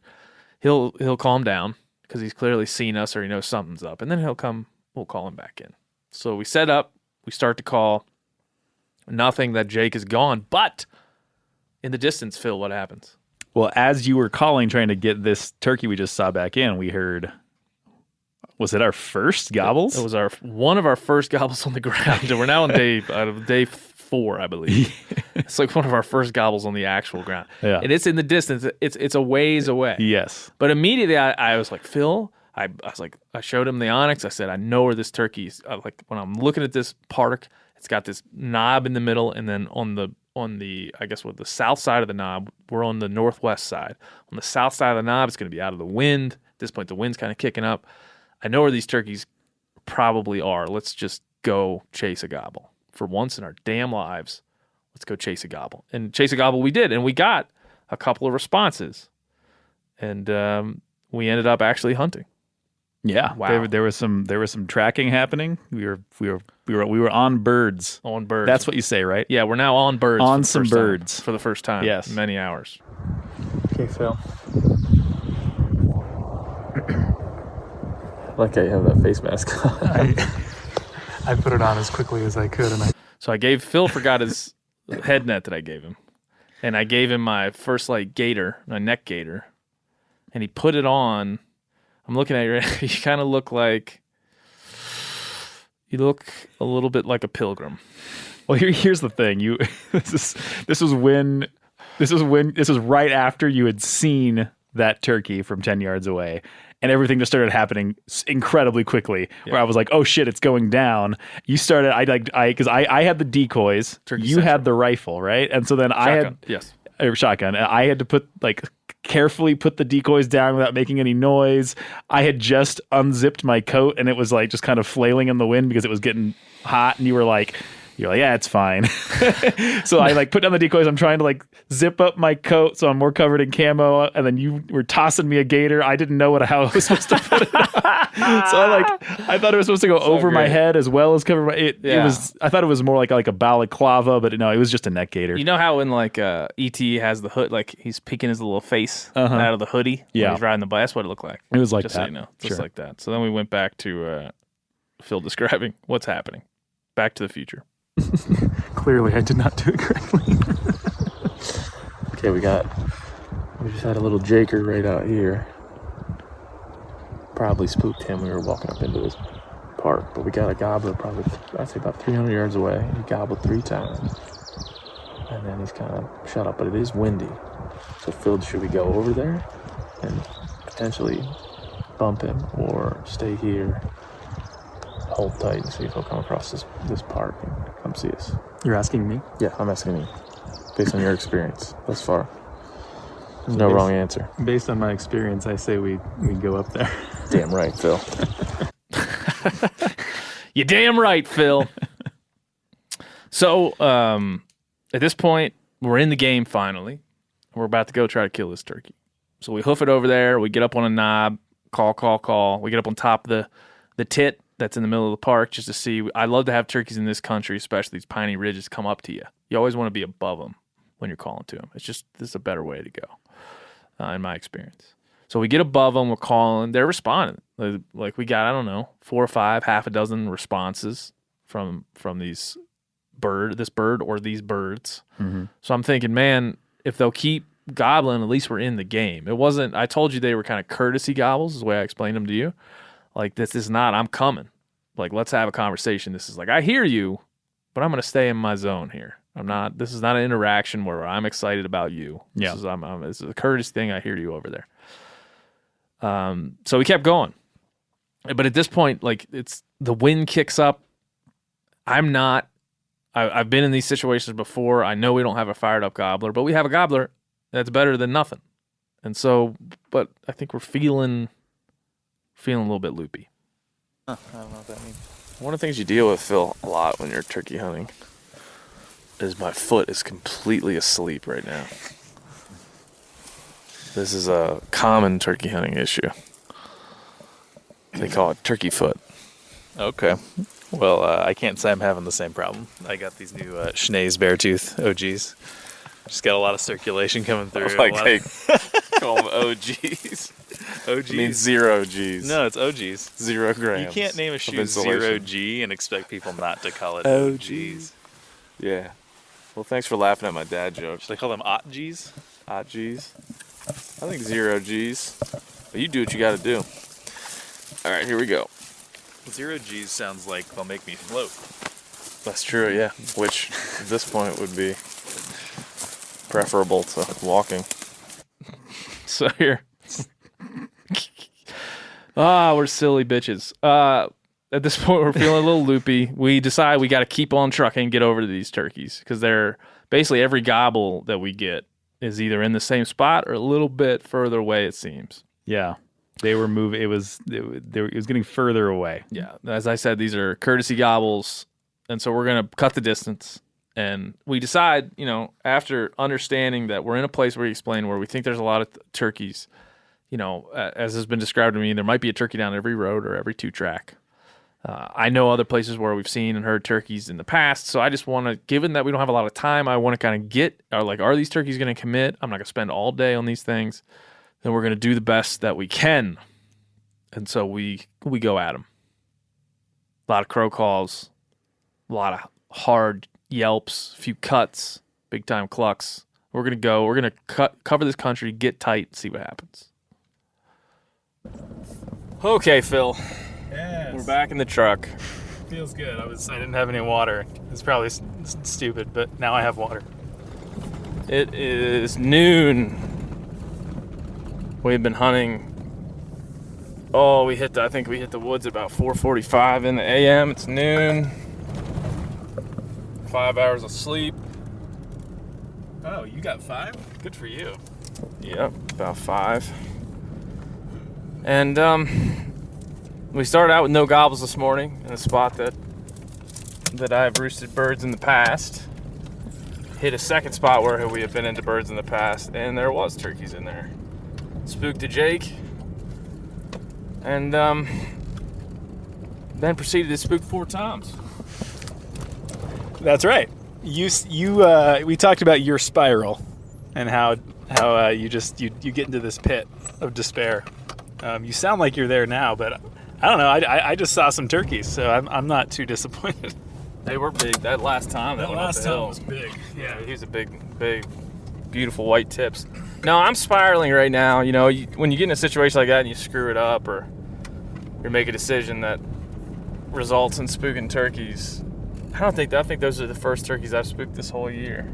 he'll calm down because he's clearly seen us or he knows something's up, and then he'll come. We'll call him back in. So we set up. We start to call. Nothing. That Jake is gone. But in the distance, Phil, what happens? Well, as you were calling, trying to get this turkey we just saw back in, we heard. Was it our first gobbles? It was one of our first gobbles on the ground. We're now on day 4, I believe. It's like one of our first gobbles on the actual ground. Yeah. And it's in the distance. It's a ways away. Yes. But immediately I was like, Phil, I was like, I showed him the onyx. I said, I know where this turkey is. Like when I'm looking at this park, it's got this knob in the middle, and then on the I guess the south side of the knob, we're on the northwest side. On the south side of the knob, it's going to be out of the wind. At this point, the wind's kind of kicking up. I know where these turkeys probably are. Let's just go chase a gobble. For once in our damn lives, let's go chase a gobble. And chase a gobble we did, and we got a couple of responses. And we ended up actually hunting. Yeah. Wow. There was some tracking happening. We were on birds. On birds. That's what you say, right? Yeah, we're now on birds. On some birds. For the first time. Yes. In many hours. Okay, Phil. Like I have that face mask on. I put it on as quickly as I could, and So Phil forgot his head net that I gave him. And I gave him my first light gator, my neck gator. And he put it on. I'm looking at you. You kind of look like, you look a little bit like a pilgrim. Well, here's the thing. This was right after you had seen that turkey from 10 yards away. And everything just started happening incredibly quickly. Yeah. Where I was like, "Oh shit, it's going down." You started. Because I had the decoys. Turkey you Central. had the rifle, right? And so then Shotgun. I had shotgun. I had to carefully put the decoys down without making any noise. I had just unzipped my coat, and it was like just kind of flailing in the wind because it was getting hot. And you're like, yeah, it's fine. So I put down the decoys. I'm trying to zip up my coat so I'm more covered in camo. And then you were tossing me a gator. I didn't know how I was supposed to put it on. So I thought it was supposed to go over my head as well as cover my. It was. I thought it was more like a balaclava, but no, it was just a neck gator. You know how in E.T. has the hood, he's peeking his little face out of the hoodie when he's riding the bike. That's what it looked like. It was like just that. So you know, just like that. So then we went back to Phil describing what's happening. Back to the Future. clearly I did not do it correctly. Okay, we just had a little jaker right out here. Probably spooked him. We were walking up into this park, but we got a gobbler probably, I'd say about 300 yards away. He gobbled 3 times. And then he's kind of shut up, but it is windy. So Phil, should we go over there and potentially bump him or stay here, hold tight and see if he'll come across this park and come see us. You're asking me? Yeah, I'm asking you. Based on your experience thus far. There's no wrong answer. Based on my experience, I say we go up there. Damn right, Phil. You damn right, Phil. So, at this point, we're in the game finally. We're about to go try to kill this turkey. So we hoof it over there. We get up on a knob, call. We get up on top of the tit that's in the middle of the park just to see. I love to have turkeys in this country, especially these piney ridges, come up to you. You always want to be above them when you're calling to them. This is a better way to go, in my experience. So we get above them. We're calling. They're responding. Like we got, I don't know, 4 or 5, half a dozen responses from this bird or these birds. Mm-hmm. So I'm thinking, man, if they'll keep gobbling, at least we're in the game. It wasn't, I told you they were kind of courtesy gobbles is the way I explained them to you. Like, this is not, I'm coming. Like, let's have a conversation. This is like, I hear you, but I'm going to stay in my zone here. This is not an interaction where I'm excited about you. Yeah. This is a courteous thing. I hear you over there. So we kept going. But at this point, like, it's the wind kicks up. I've been in these situations before. I know we don't have a fired up gobbler, but we have a gobbler that's better than nothing. And so, but I think we're feeling a little bit loopy. I don't know what that means. One of the things you deal with, Phil, a lot when you're turkey hunting is my foot is completely asleep right now. This is a common turkey hunting issue. They call it turkey foot. Okay. Well, I can't say I'm having the same problem. I got these new Schnee's Beartooth OGs. Just got a lot of circulation coming through. Like they call them OGs. OGs. It means 0 G's. No, it's OGs. 0 grams. You can't name a shoe 0G and expect people not to call it OGs. Yeah. Well, thanks for laughing at my dad joke. Should I call them OTGs? OTGs. I think 0 G's. But you do what you got to do. All right, here we go. 0 G's sounds like they'll make me float. That's true, yeah. Which, at this point, would be preferable to walking. So here. We're silly bitches. At this point, we're feeling a little loopy. We decide we got to keep on trucking and get over to these turkeys because they're basically every gobble that we get is either in the same spot or a little bit further away, it seems. Yeah. They were moving. It was getting further away. Yeah. As I said, these are courtesy gobbles. And so we're going to cut the distance. And we decide, after understanding that we're in a place where you explain where we think there's a lot of turkeys, as has been described to me, there might be a turkey down every road or every 2-track. I know other places where we've seen and heard turkeys in the past. So I just want to, given that we don't have a lot of time, I want to kind of are these turkeys going to commit? I'm not going to spend all day on these things. Then we're going to do the best that we can. And so we go at them. A lot of crow calls, a lot of hard yelps, a few cuts, big time clucks. We're going to cover this country, get tight, see what happens. Okay, Phil. Yes. We're back in the truck. Feels good. I didn't have any water. It's probably stupid, but now I have water. It is noon. We've been hunting. I think we hit the woods at about 4:45 in the a.m. It's noon. 5 hours of sleep. Oh, you got 5? Good for you. Yep, about 5. And we started out with no gobbles this morning in a spot that I've roosted birds in the past. Hit a second spot where we have been into birds in the past, and there was turkeys in there. Spooked a Jake, and then proceeded to spook 4 times. That's right. We talked about your spiral and how you get into this pit of despair. You sound like you're there now, but I don't know. I just saw some turkeys, so I'm not too disappointed. They were big. That last time was big. Yeah, he was a big, beautiful white tips. No, I'm spiraling right now. When you get in a situation like that and you screw it up, or you make a decision that results in spooking turkeys, I think those are the first turkeys I've spooked this whole year.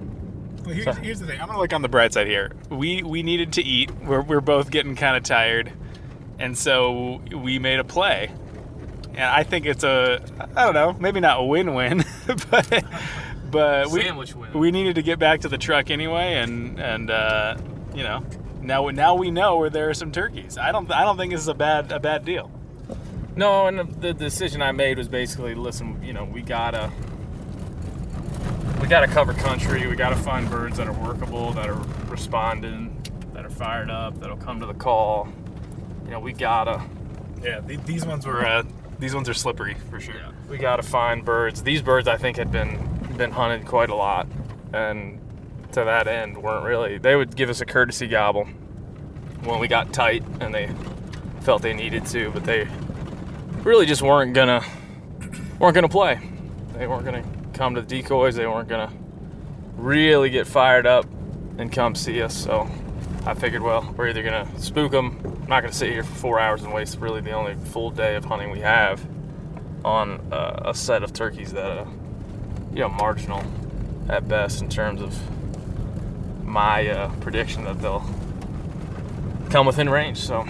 Well, here's the thing. I'm gonna look on the bright side here. We needed to eat. We're both getting kind of tired, and so we made a play. and I think it's I don't know, maybe not a win-win, but Sandwich win. we needed to get back to the truck anyway, and you know, now we know where there are some turkeys. I don't think this is a bad deal. No, and the decision I made was basically, listen, you know, we gotta cover country. We gotta find birds that are workable, that are responding, that are fired up, that'll come to the call. You know, we gotta. Yeah, these ones are slippery for sure. Yeah, we gotta find birds. These birds, I think, had been hunted quite a lot, and to that end, weren't really. They would give us a courtesy gobble when we got tight, and they felt they needed to, but they really just weren't gonna play. They weren't gonna come to the decoys. They weren't gonna really get fired up and come see us. So I figured, well, we're either gonna spook them. I'm not gonna sit here for 4 hours and waste really the only full day of hunting we have on a set of turkeys that are, you know, marginal at best in terms of my prediction that they'll come within range. So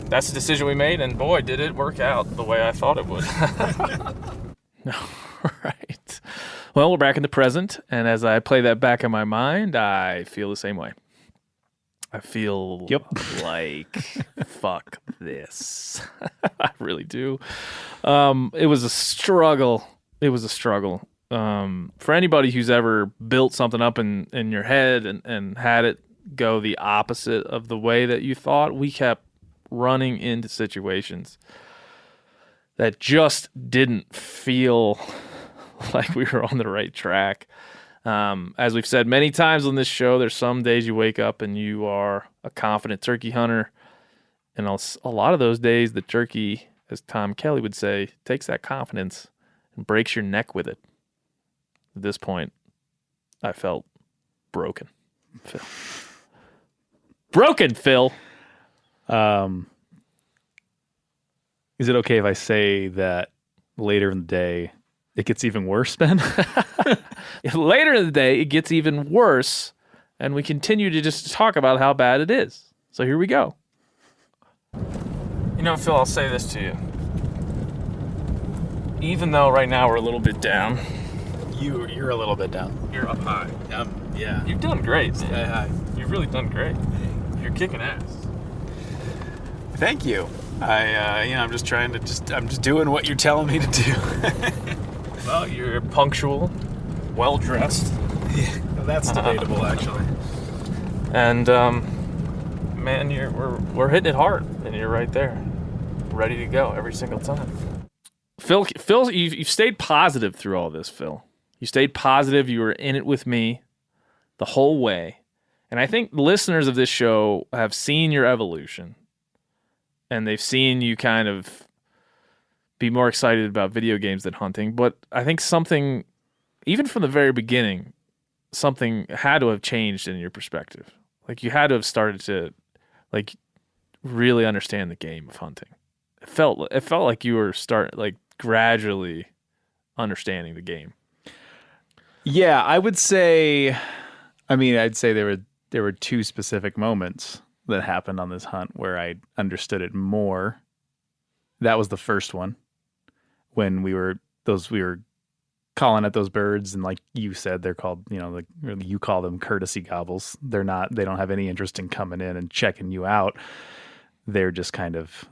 that's the decision we made, and boy, did it work out the way I thought it would. All right. Well, we're back in the present, and as I play that back in my mind, I feel the same way. I feel like, fuck this. I really do. It was a struggle. For anybody who's ever built something up in your head and had it go the opposite of the way that you thought, we kept running into situations that just didn't feel like we were on the right track. As we've said many times on this show, there's some days you wake up and you are a confident turkey hunter. And a lot of those days, the turkey, as Tom Kelly would say, takes that confidence and breaks your neck with it. At this point, I felt broken. Phil. Broken, Phil. Is it okay if I say that later in the day, it gets even worse, Ben? Later in the day, it gets even worse, and we continue to just talk about how bad it is. So here we go. You know, Phil, I'll say this to you. Even though right now we're a little bit down. You're a little bit down. You're up high. Yeah. You've done great. Sky high. You've really done great. You're kicking ass. Thank you. I'm just doing what you're telling me to do. Well, you're punctual, well dressed. Yeah, that's debatable, actually. And man, we're hitting it hard, and you're right there, ready to go every single time. Phil, you've stayed positive through all this, Phil. You stayed positive. You were in it with me the whole way, and I think listeners of this show have seen your evolution, and they've seen you kind of be more excited about video games than hunting. But I think something, even from the very beginning, something had to have changed in your perspective. Like, you had to have started to, like, really understand the game of hunting. It felt like you were gradually understanding the game. Yeah, I'd say there were two specific moments that happened on this hunt where I understood it more. That was the first one, when we were calling at those birds, and like you said, they're called, you call them courtesy gobbles. They don't have any interest in coming in and checking you out. They're just kind of,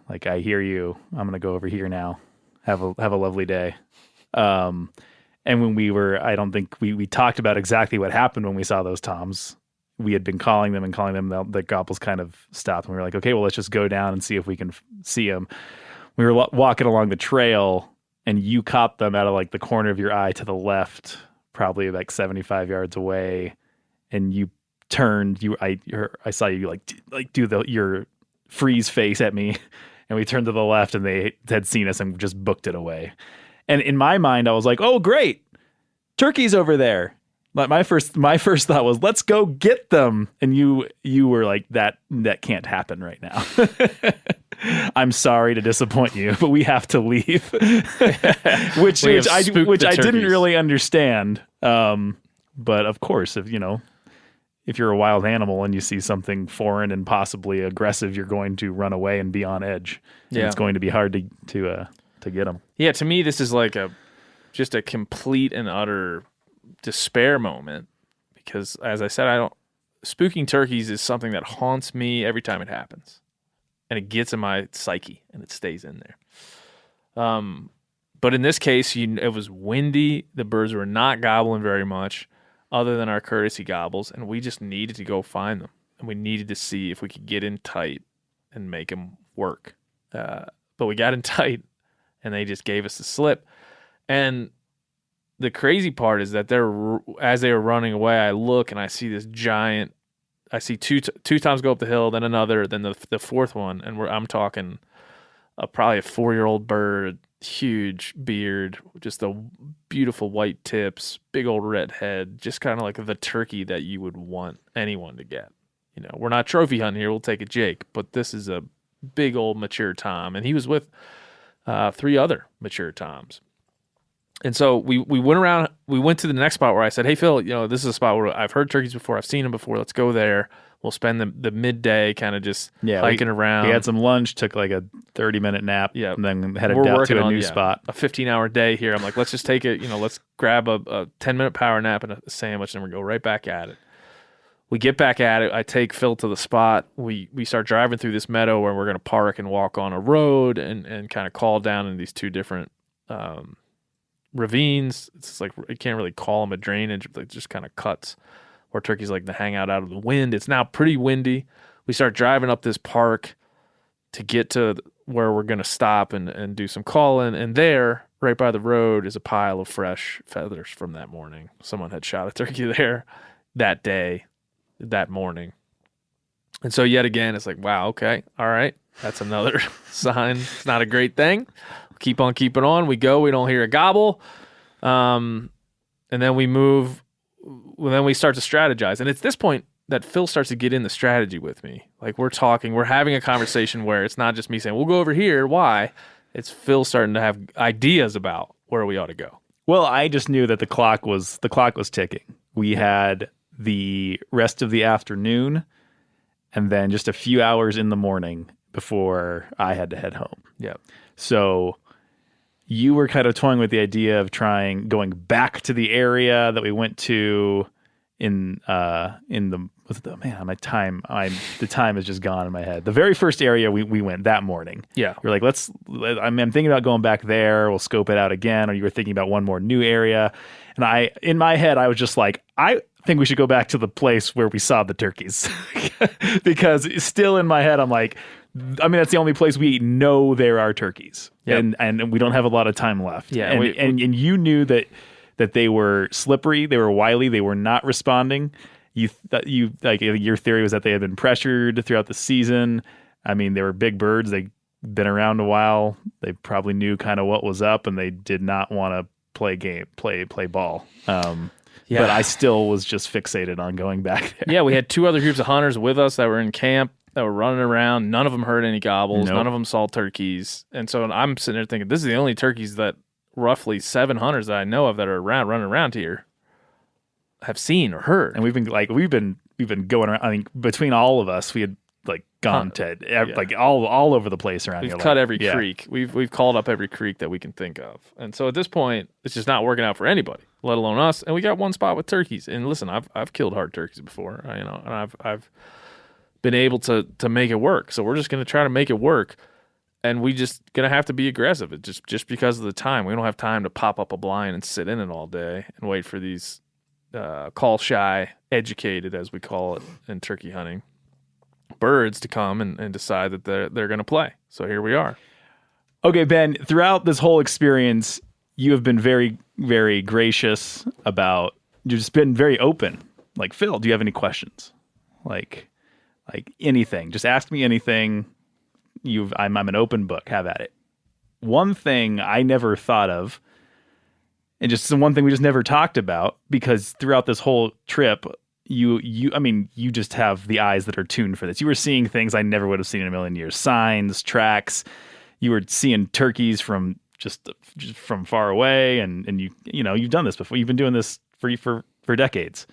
like, I hear you, I'm going to go over here now. Have a lovely day. And when I don't think we talked about exactly what happened when we saw those toms. We had been calling them, the gobbles kind of stopped, and we were like, okay, well, let's just go down and see if we can see them. We were walking along the trail, and you caught them out of like the corner of your eye to the left, probably like 75 yards away, and you turned. I saw you like do your freeze face at me, and we turned to the left, and they had seen us and just booked it away. And in my mind, I was like, oh, great, turkey's over there. But my first thought was, let's go get them. And you were like, that can't happen right now. I'm sorry to disappoint you, but we have to leave. which I didn't really understand. But of course, if you're a wild animal and you see something foreign and possibly aggressive, you're going to run away and be on edge. Yeah. And it's going to be hard to to get them. Yeah, to me, this is like just a complete and utter despair moment because, as I said, spooking turkeys is something that haunts me every time it happens, and it gets in my psyche and it stays in there. But in this case, it was windy. The birds were not gobbling very much, other than our courtesy gobbles, and we just needed to go find them, and we needed to see if we could get in tight and make them work. But we got in tight, and they just gave us the slip. And the crazy part is that as they were running away, I look and I see this giant. I see two times go up the hill, then another, then the fourth one, and I'm talking probably a 4-year-old bird, huge beard, just the beautiful white tips, big old red head, just kind of like the turkey that you would want anyone to get. We're not trophy hunting here. We'll take a Jake, but this is a big old mature tom, and he was with 3 other mature toms. And so we went around. We went to the next spot where I said, "Hey Phil, this is a spot where I've heard turkeys before. I've seen them before. Let's go there. We'll spend the midday kind of just hiking around." We had some lunch, took like a 30-minute nap, and then headed We're down working to a on, new spot. A 15-hour day here. I'm like, let's just take it. Let's grab a 10-minute power nap and a sandwich, and we go right back at it. We get back at it. I take Phil to the spot. We start driving through this meadow where we're going to park and walk on a road and kind of call down in these 2 different ravines. It's like you can't really call them a drainage, but it just kind of cuts where turkeys like to hang out of the wind. It's now pretty windy. We start driving up this park to get to where we're going to stop and do some calling. And there, right by the road, is a pile of fresh feathers from that morning. Someone had shot a turkey there that day, that morning. And so yet again, it's like, wow, okay, all right. That's another sign. It's not a great thing. Keep on keeping on. We go. We don't hear a gobble. And then we move. Well, then we start to strategize. And it's this point that Phil starts to get in the strategy with me. Like we're talking, we're having a conversation where it's not just me saying, we'll go over here. Why? It's Phil starting to have ideas about where we ought to go. Well, I just knew that the clock was ticking. We had the rest of the afternoon and then just a few hours in the morning before I had to head home. Yep. So you were kind of toying with the idea of going back to the area that we went to in the my time. The time is just gone in my head. The very first area we went that morning. Yeah. You're like, I'm thinking about going back there. We'll scope it out again. Or you were thinking about one more new area. And in my head, I was just like, I think we should go back to the place where we saw the turkeys. Because still in my head, I'm like, that's the only place we know there are turkeys. Yep. And we don't have a lot of time left. Yeah. And you knew that they were slippery, they were wily, they were not responding. Your theory was that they had been pressured throughout the season. They were big birds. They'd been around a while. They probably knew kind of what was up, and they did not want to play ball. But I still was just fixated on going back there. Yeah, we had 2 other groups of hunters with us that were in camp that were running around. None of them heard any gobbles. Nope. None of them saw turkeys. And so I'm sitting there thinking, this is the only turkeys that roughly 7 hunters that I know of that are running around here have seen or heard. And we've been going around. Between all of us, we had gone to all over the place around here. We've cut every creek. We've called up every creek that we can think of. And so at this point, it's just not working out for anybody, let alone us. And we got one spot with turkeys. And listen, I've killed hard turkeys before, and I've been able to make it work. So we're just going to try to make it work. And we just going to have to be aggressive. It's just because of the time. We don't have time to pop up a blind and sit in it all day and wait for these call shy, educated, as we call it in turkey hunting, birds to come and decide that they're going to play. So here we are. Okay, Ben, throughout this whole experience, you have been very, very gracious about, you've just been very open. Like, Phil, do you have any questions? Like anything. Just ask me anything. I'm an open book. Have at it. One thing I never thought of, and just one thing we just never talked about, because throughout this whole trip, you just have the eyes that are tuned for this. You were seeing things I never would have seen in a million years. Signs, tracks. You were seeing turkeys from just from far away, and you've done this before. You've been doing this for decades.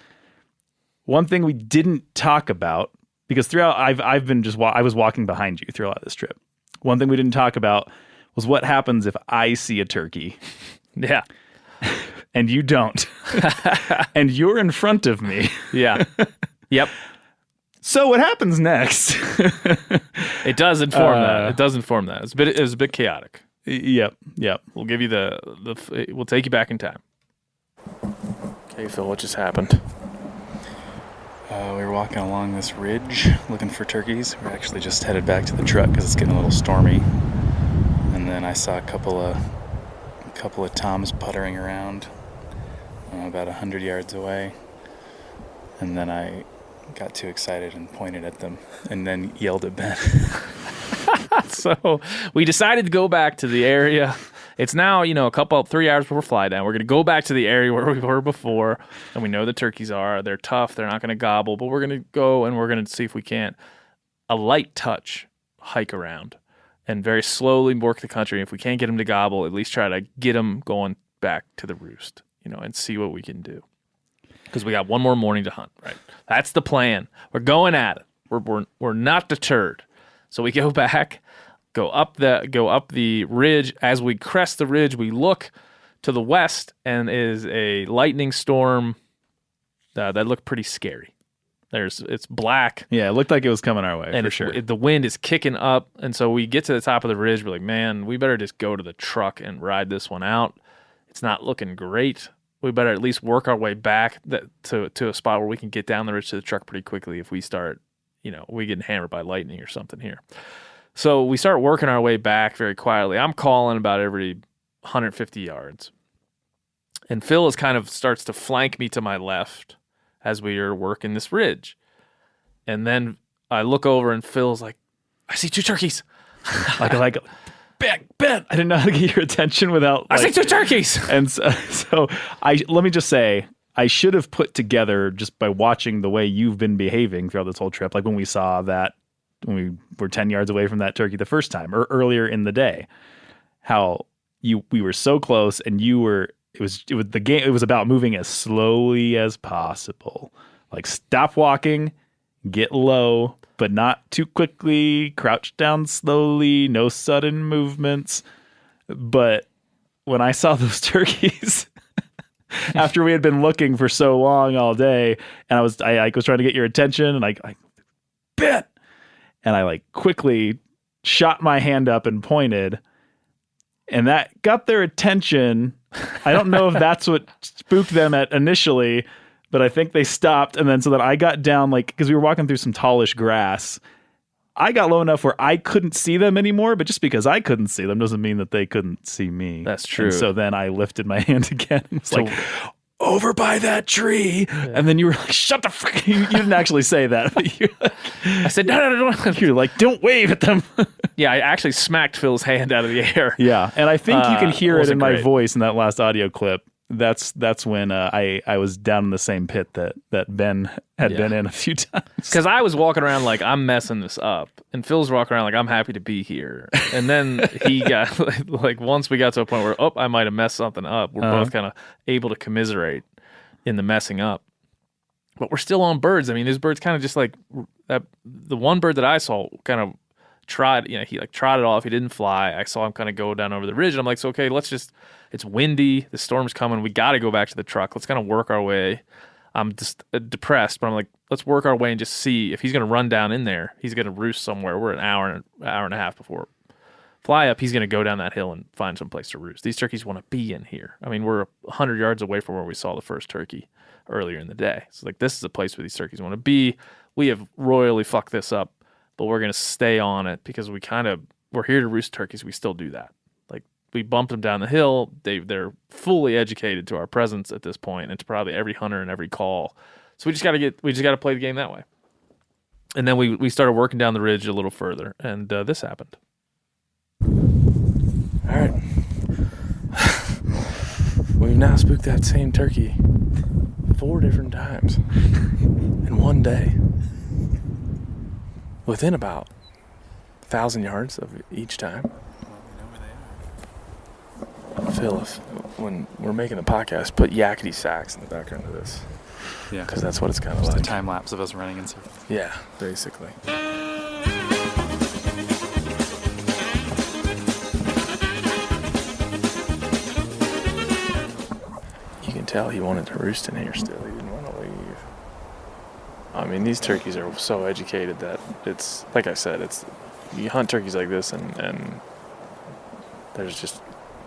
One thing we didn't talk about, because throughout I was walking behind you throughout this trip. One thing we didn't talk about was what happens if I see a turkey Yeah. and you don't, and you're in front of me. Yeah. Yep. So what happens next? It does inform that. It does inform that. It was a bit chaotic. Yep. We'll give you we'll take you back in time. Okay, Phil, what just happened? We were walking along this ridge looking for turkeys. We're actually just headed back to the truck because it's getting a little stormy. And then I saw a couple of toms puttering around about 100 yards away. And then I got too excited and pointed at them and then yelled at Ben. So we decided to go back to the area. It's now, 3 hours before fly down. We're going to go back to the area where we were before, and we know the turkeys are. They're tough. They're not going to gobble, but we're going to go and we're going to see if we can't a light touch hike around and very slowly work the country. If we can't get them to gobble, at least try to get them going back to the roost, and see what we can do. Because we got one more morning to hunt, right? That's the plan. We're going at it. We're not deterred. So we go back. Go up the ridge. As we crest the ridge, we look to the west, and is a lightning storm that looked pretty scary. It's black. Yeah, it looked like it was coming our way, and for sure. The wind is kicking up, and so we get to the top of the ridge. We're like, man, we better just go to the truck and ride this one out. It's not looking great. We better at least work our way back to a spot where we can get down the ridge to the truck pretty quickly if we start, we get hammered by lightning or something here. So we start working our way back very quietly. I'm calling about every 150 yards. And Phil starts to flank me to my left as we are working this ridge. And then I look over and Phil's like, I see 2 turkeys. like Ben, I didn't know how to get your attention without. I see 2 turkeys. And so let me just say, I should have put together, just by watching the way you've been behaving throughout this whole trip, like when we saw that, when we were 10 yards away from that turkey the first time, or earlier in the day, how we were so close, and it was about moving as slowly as possible. Like, stop walking, get low, but not too quickly, crouch down slowly, no sudden movements. But when I saw those turkeys after we had been looking for so long all day, and I was trying to get your attention, and I Ben, and I quickly shot my hand up and pointed, and that got their attention. I don't know if that's what spooked them at initially, but I think they stopped. And then so that I got down, because we were walking through some tallish grass, I got low enough where I couldn't see them anymore, but just because I couldn't see them doesn't mean that they couldn't see me. That's true. And so then I lifted my hand again. It's over by that tree. Yeah. And then you were like, shut the fuck. You didn't actually say that. But I said, no. You're like, don't wave at them. Yeah, I actually smacked Phil's hand out of the air. Yeah, and I think you can hear it in my voice in that last audio clip. That's when I was down in the same pit that Ben had been in a few times. Because I was walking around like, I'm messing this up. And Phil's walking around like, I'm happy to be here. And then he got, once we got to a point where, I might have messed something up, we're both kind of able to commiserate in the messing up. But we're still on birds. I mean, this bird's kind of just like, the one bird that I saw kind of tried, he trotted off. He didn't fly. I saw him kind of go down over the ridge. And I'm like, so, okay, it's windy. The storm's coming. We got to go back to the truck. Let's kind of work our way. I'm just depressed, but I'm like, let's work our way and just see if he's going to run down in there. He's going to roost somewhere. We're an hour and a half before fly up. He's going to go down that hill and find some place to roost. These turkeys want to be in here. I mean, we're 100 yards away from where we saw the first turkey earlier in the day. So this is a place where these turkeys want to be. We have royally fucked this up, but we're going to stay on it because we're here to roost turkeys. We still do that. We bumped them down the hill. They're fully educated to our presence at this point, and to probably every hunter and every call. So we just got to play the game that way. And then we started working down the ridge a little further, and this happened. All right, we've now spooked that same turkey 4 different times in one day, within about 1,000 yards of each time. Phil, when we're making the podcast, put yakety sax in the background of this. Yeah. Because that's what it's kind of like. like. Just a time lapse of us running in circles. Yeah, basically. tell he wanted to roost in here still. He didn't want to leave. I mean, these turkeys are so educated that it's, like I said, it's, you hunt turkeys like this and there's just,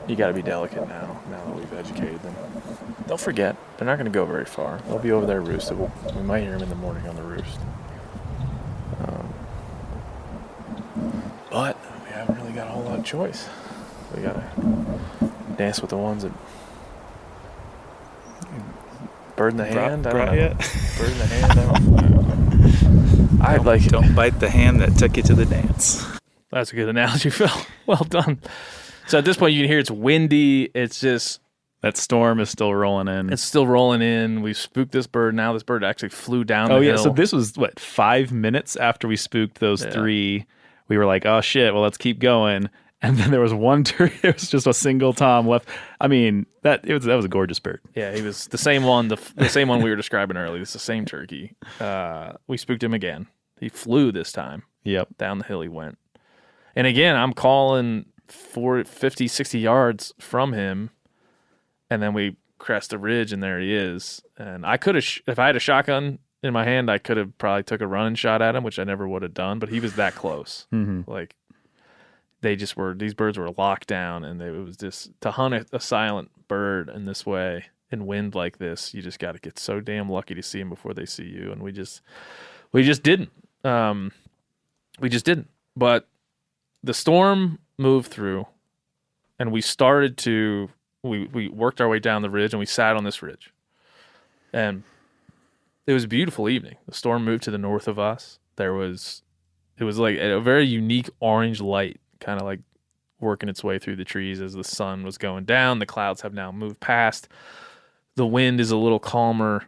you got to be delicate now that we've educated them. They'll forget. They're not going to go very far. They'll be over there roosted. We might hear them in the morning on the roost. But we haven't really got a whole lot of choice. We got to dance with the ones that bird in the hand. I don't know. Yet? Bird in the hand. I'd like Don't bite the hand that took you to the dance. That's a good analogy, Phil. Well done. So at this point, you can hear it's windy. It's just, that storm is still rolling in. it's still rolling in. We spooked this bird. Now this bird actually flew down the hill. So this was, 5 minutes after we spooked those three. We were like, oh, shit, well, let's keep going. And then there was one turkey. It was just a single tom left. I mean, that was a gorgeous bird. Yeah, he was the same one, the same one we were describing earlier. It's the same turkey. We spooked him again. He flew this time. Yep. Down the hill he went. And again, I'm calling 50, 60 yards from him. And then we crest a ridge, and there he is. And I could have, if I had a shotgun in my hand, I could have probably took a running shot at him, which I never would have done. But he was that close. Mm-hmm. Like, these birds were locked down, and it was just, to hunt a silent bird in this way in wind like this, you just got to get so damn lucky to see them before they see you. And we just didn't. We just didn't. But the storm moved through, and we started to, we worked our way down the ridge, and we sat on this ridge. And it was a beautiful evening. The storm moved to the north of us. It was like a very unique orange light, kind of like working its way through the trees as the sun was going down. The clouds have now moved past. The wind is a little calmer.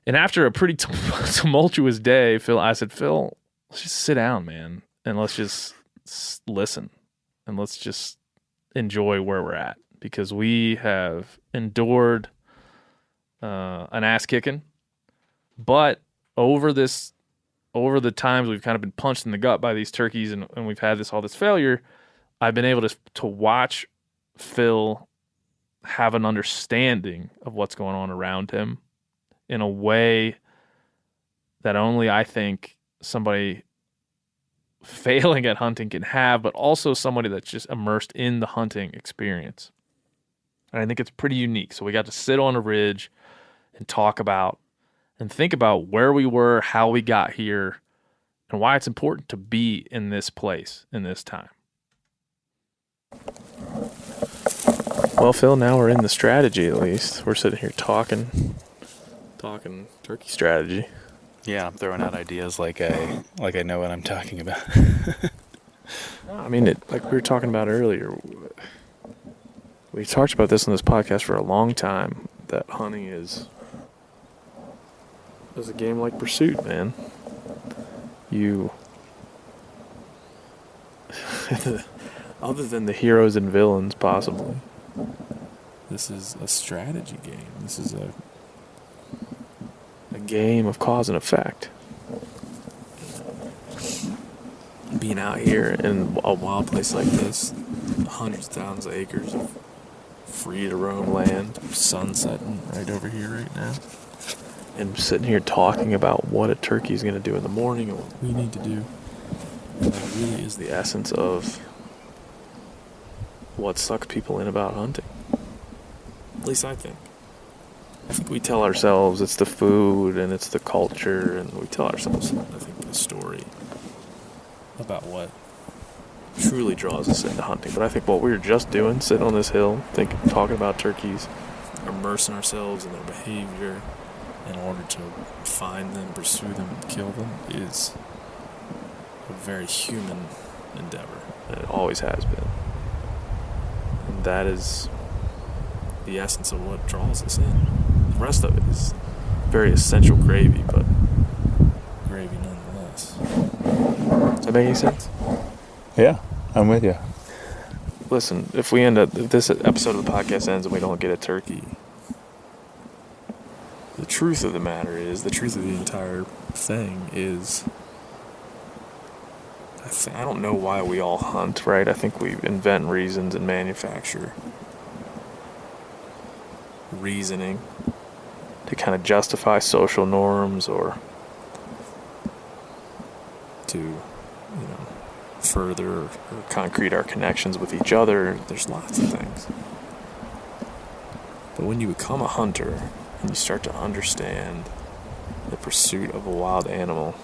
And after a pretty tumultuous day, I said, Phil, let's just sit down, man, and let's just listen, and let's just enjoy where we're at, because we have endured an ass kicking, but over the times we've kind of been punched in the gut by these turkeys, and we've had all this failure, I've been able to watch Phil have an understanding of what's going on around him in a way that only I think somebody failing at hunting can have, but also somebody that's just immersed in the hunting experience. And I think it's pretty unique. So we got to sit on a ridge and talk about and think about where we were, how we got here, and why it's important to be in this place, in this time. Well, Phil, now we're in the strategy, at least. We're sitting here talking turkey strategy. Yeah, I'm throwing out ideas like I know what I'm talking about. I mean, like we were talking about earlier, we talked about this on this podcast for a long time, that hunting is a game like Pursuit, man. You, other than the heroes and villains, possibly, this is a strategy game. This is a game of cause and effect. Being out here in a wild place like this, hundreds of thousands of acres of free to roam land, sun setting right over here right now, and sitting here talking about what a turkey is going to do in the morning and what we need to do. And that really is the essence of what sucks people in about hunting. At least I think. I think we tell ourselves it's the food and it's the culture, and we tell ourselves, I think, the story about what truly draws us into hunting. But I think what we were just doing, sitting on this hill, talking about turkeys, immersing ourselves in their behavior in order to find them, pursue them, and kill them, is a very human endeavor. And it always has been. And that is the essence of what draws us in. The rest of it is very essential gravy, but gravy nonetheless. Does that make any sense? Yeah, I'm with you. Listen, if this episode of the podcast ends and we don't get a turkey, the truth of the matter is, the truth of the entire thing is, I don't know why we all hunt, right? I think we invent reasons and manufacture reasoning to kind of justify social norms or to, further or concrete our connections with each other. There's lots of things. But when you become a hunter and you start to understand the pursuit of a wild animal,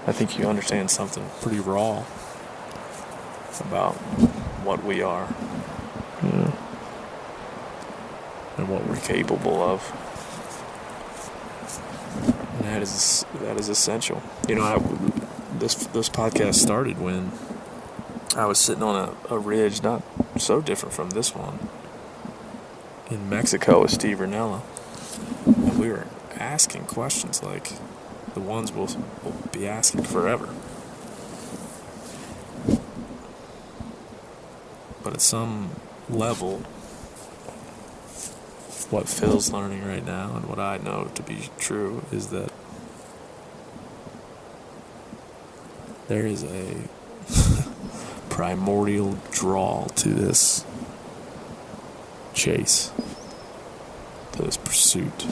I think you understand something pretty raw about what we are, and what we're capable of. And that is essential. This podcast started when I was sitting on a ridge, not so different from this one, in Mexico with Steve Ranella, and we were asking questions like the ones we'll be asking forever. But at some level, what Phil's learning right now and what I know to be true is that there is a primordial draw to this chase, to this pursuit.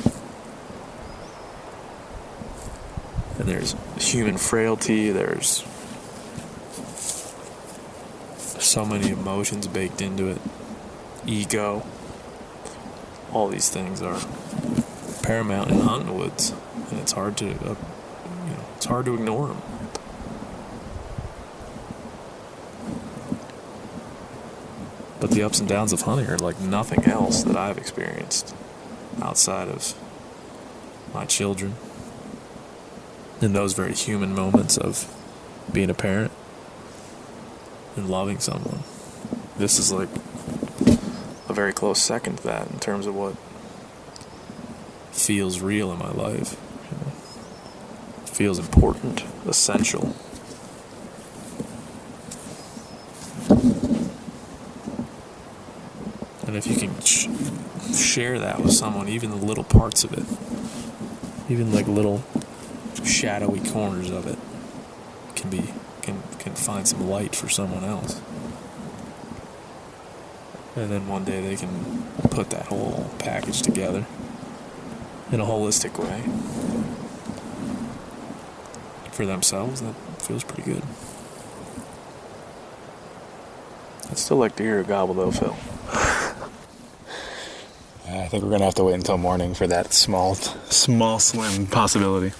And there's human frailty, there's so many emotions baked into it, ego. All these things are paramount in hunting woods, and it's hard to ignore them. But the ups and downs of hunting are like nothing else that I've experienced outside of my children. In those very human moments of being a parent and loving someone. This is like a very close second to that in terms of what feels real in my life. Feels important, essential. And if you can share that with someone, even the little parts of it, even like little shadowy corners of it, can find some light for someone else. And then one day they can put that whole package together in a holistic way for themselves. That feels pretty good. I'd still like to hear a gobble though, Phil. I think we're going to have to wait until morning for that small, slim possibility.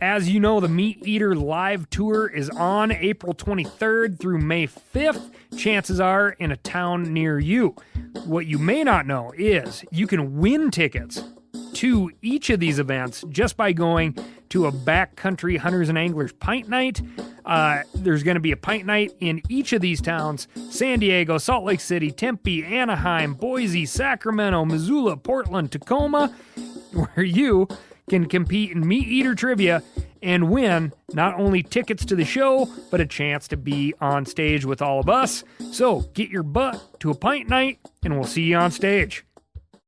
As you know, the Meat Eater live tour is on April 23rd through May 5th. Chances are in a town near you. What you may not know is you can win tickets to each of these events just by going to a backcountry hunters and anglers pint night. There's going to be a pint night in each of these towns: San Diego, Salt Lake City, Tempe, Anaheim, Boise, Sacramento, Missoula, Portland, Tacoma, where you can compete in Meat Eater trivia and win not only tickets to the show, but a chance to be on stage with all of us. So get your butt to a pint night, and we'll see you on stage.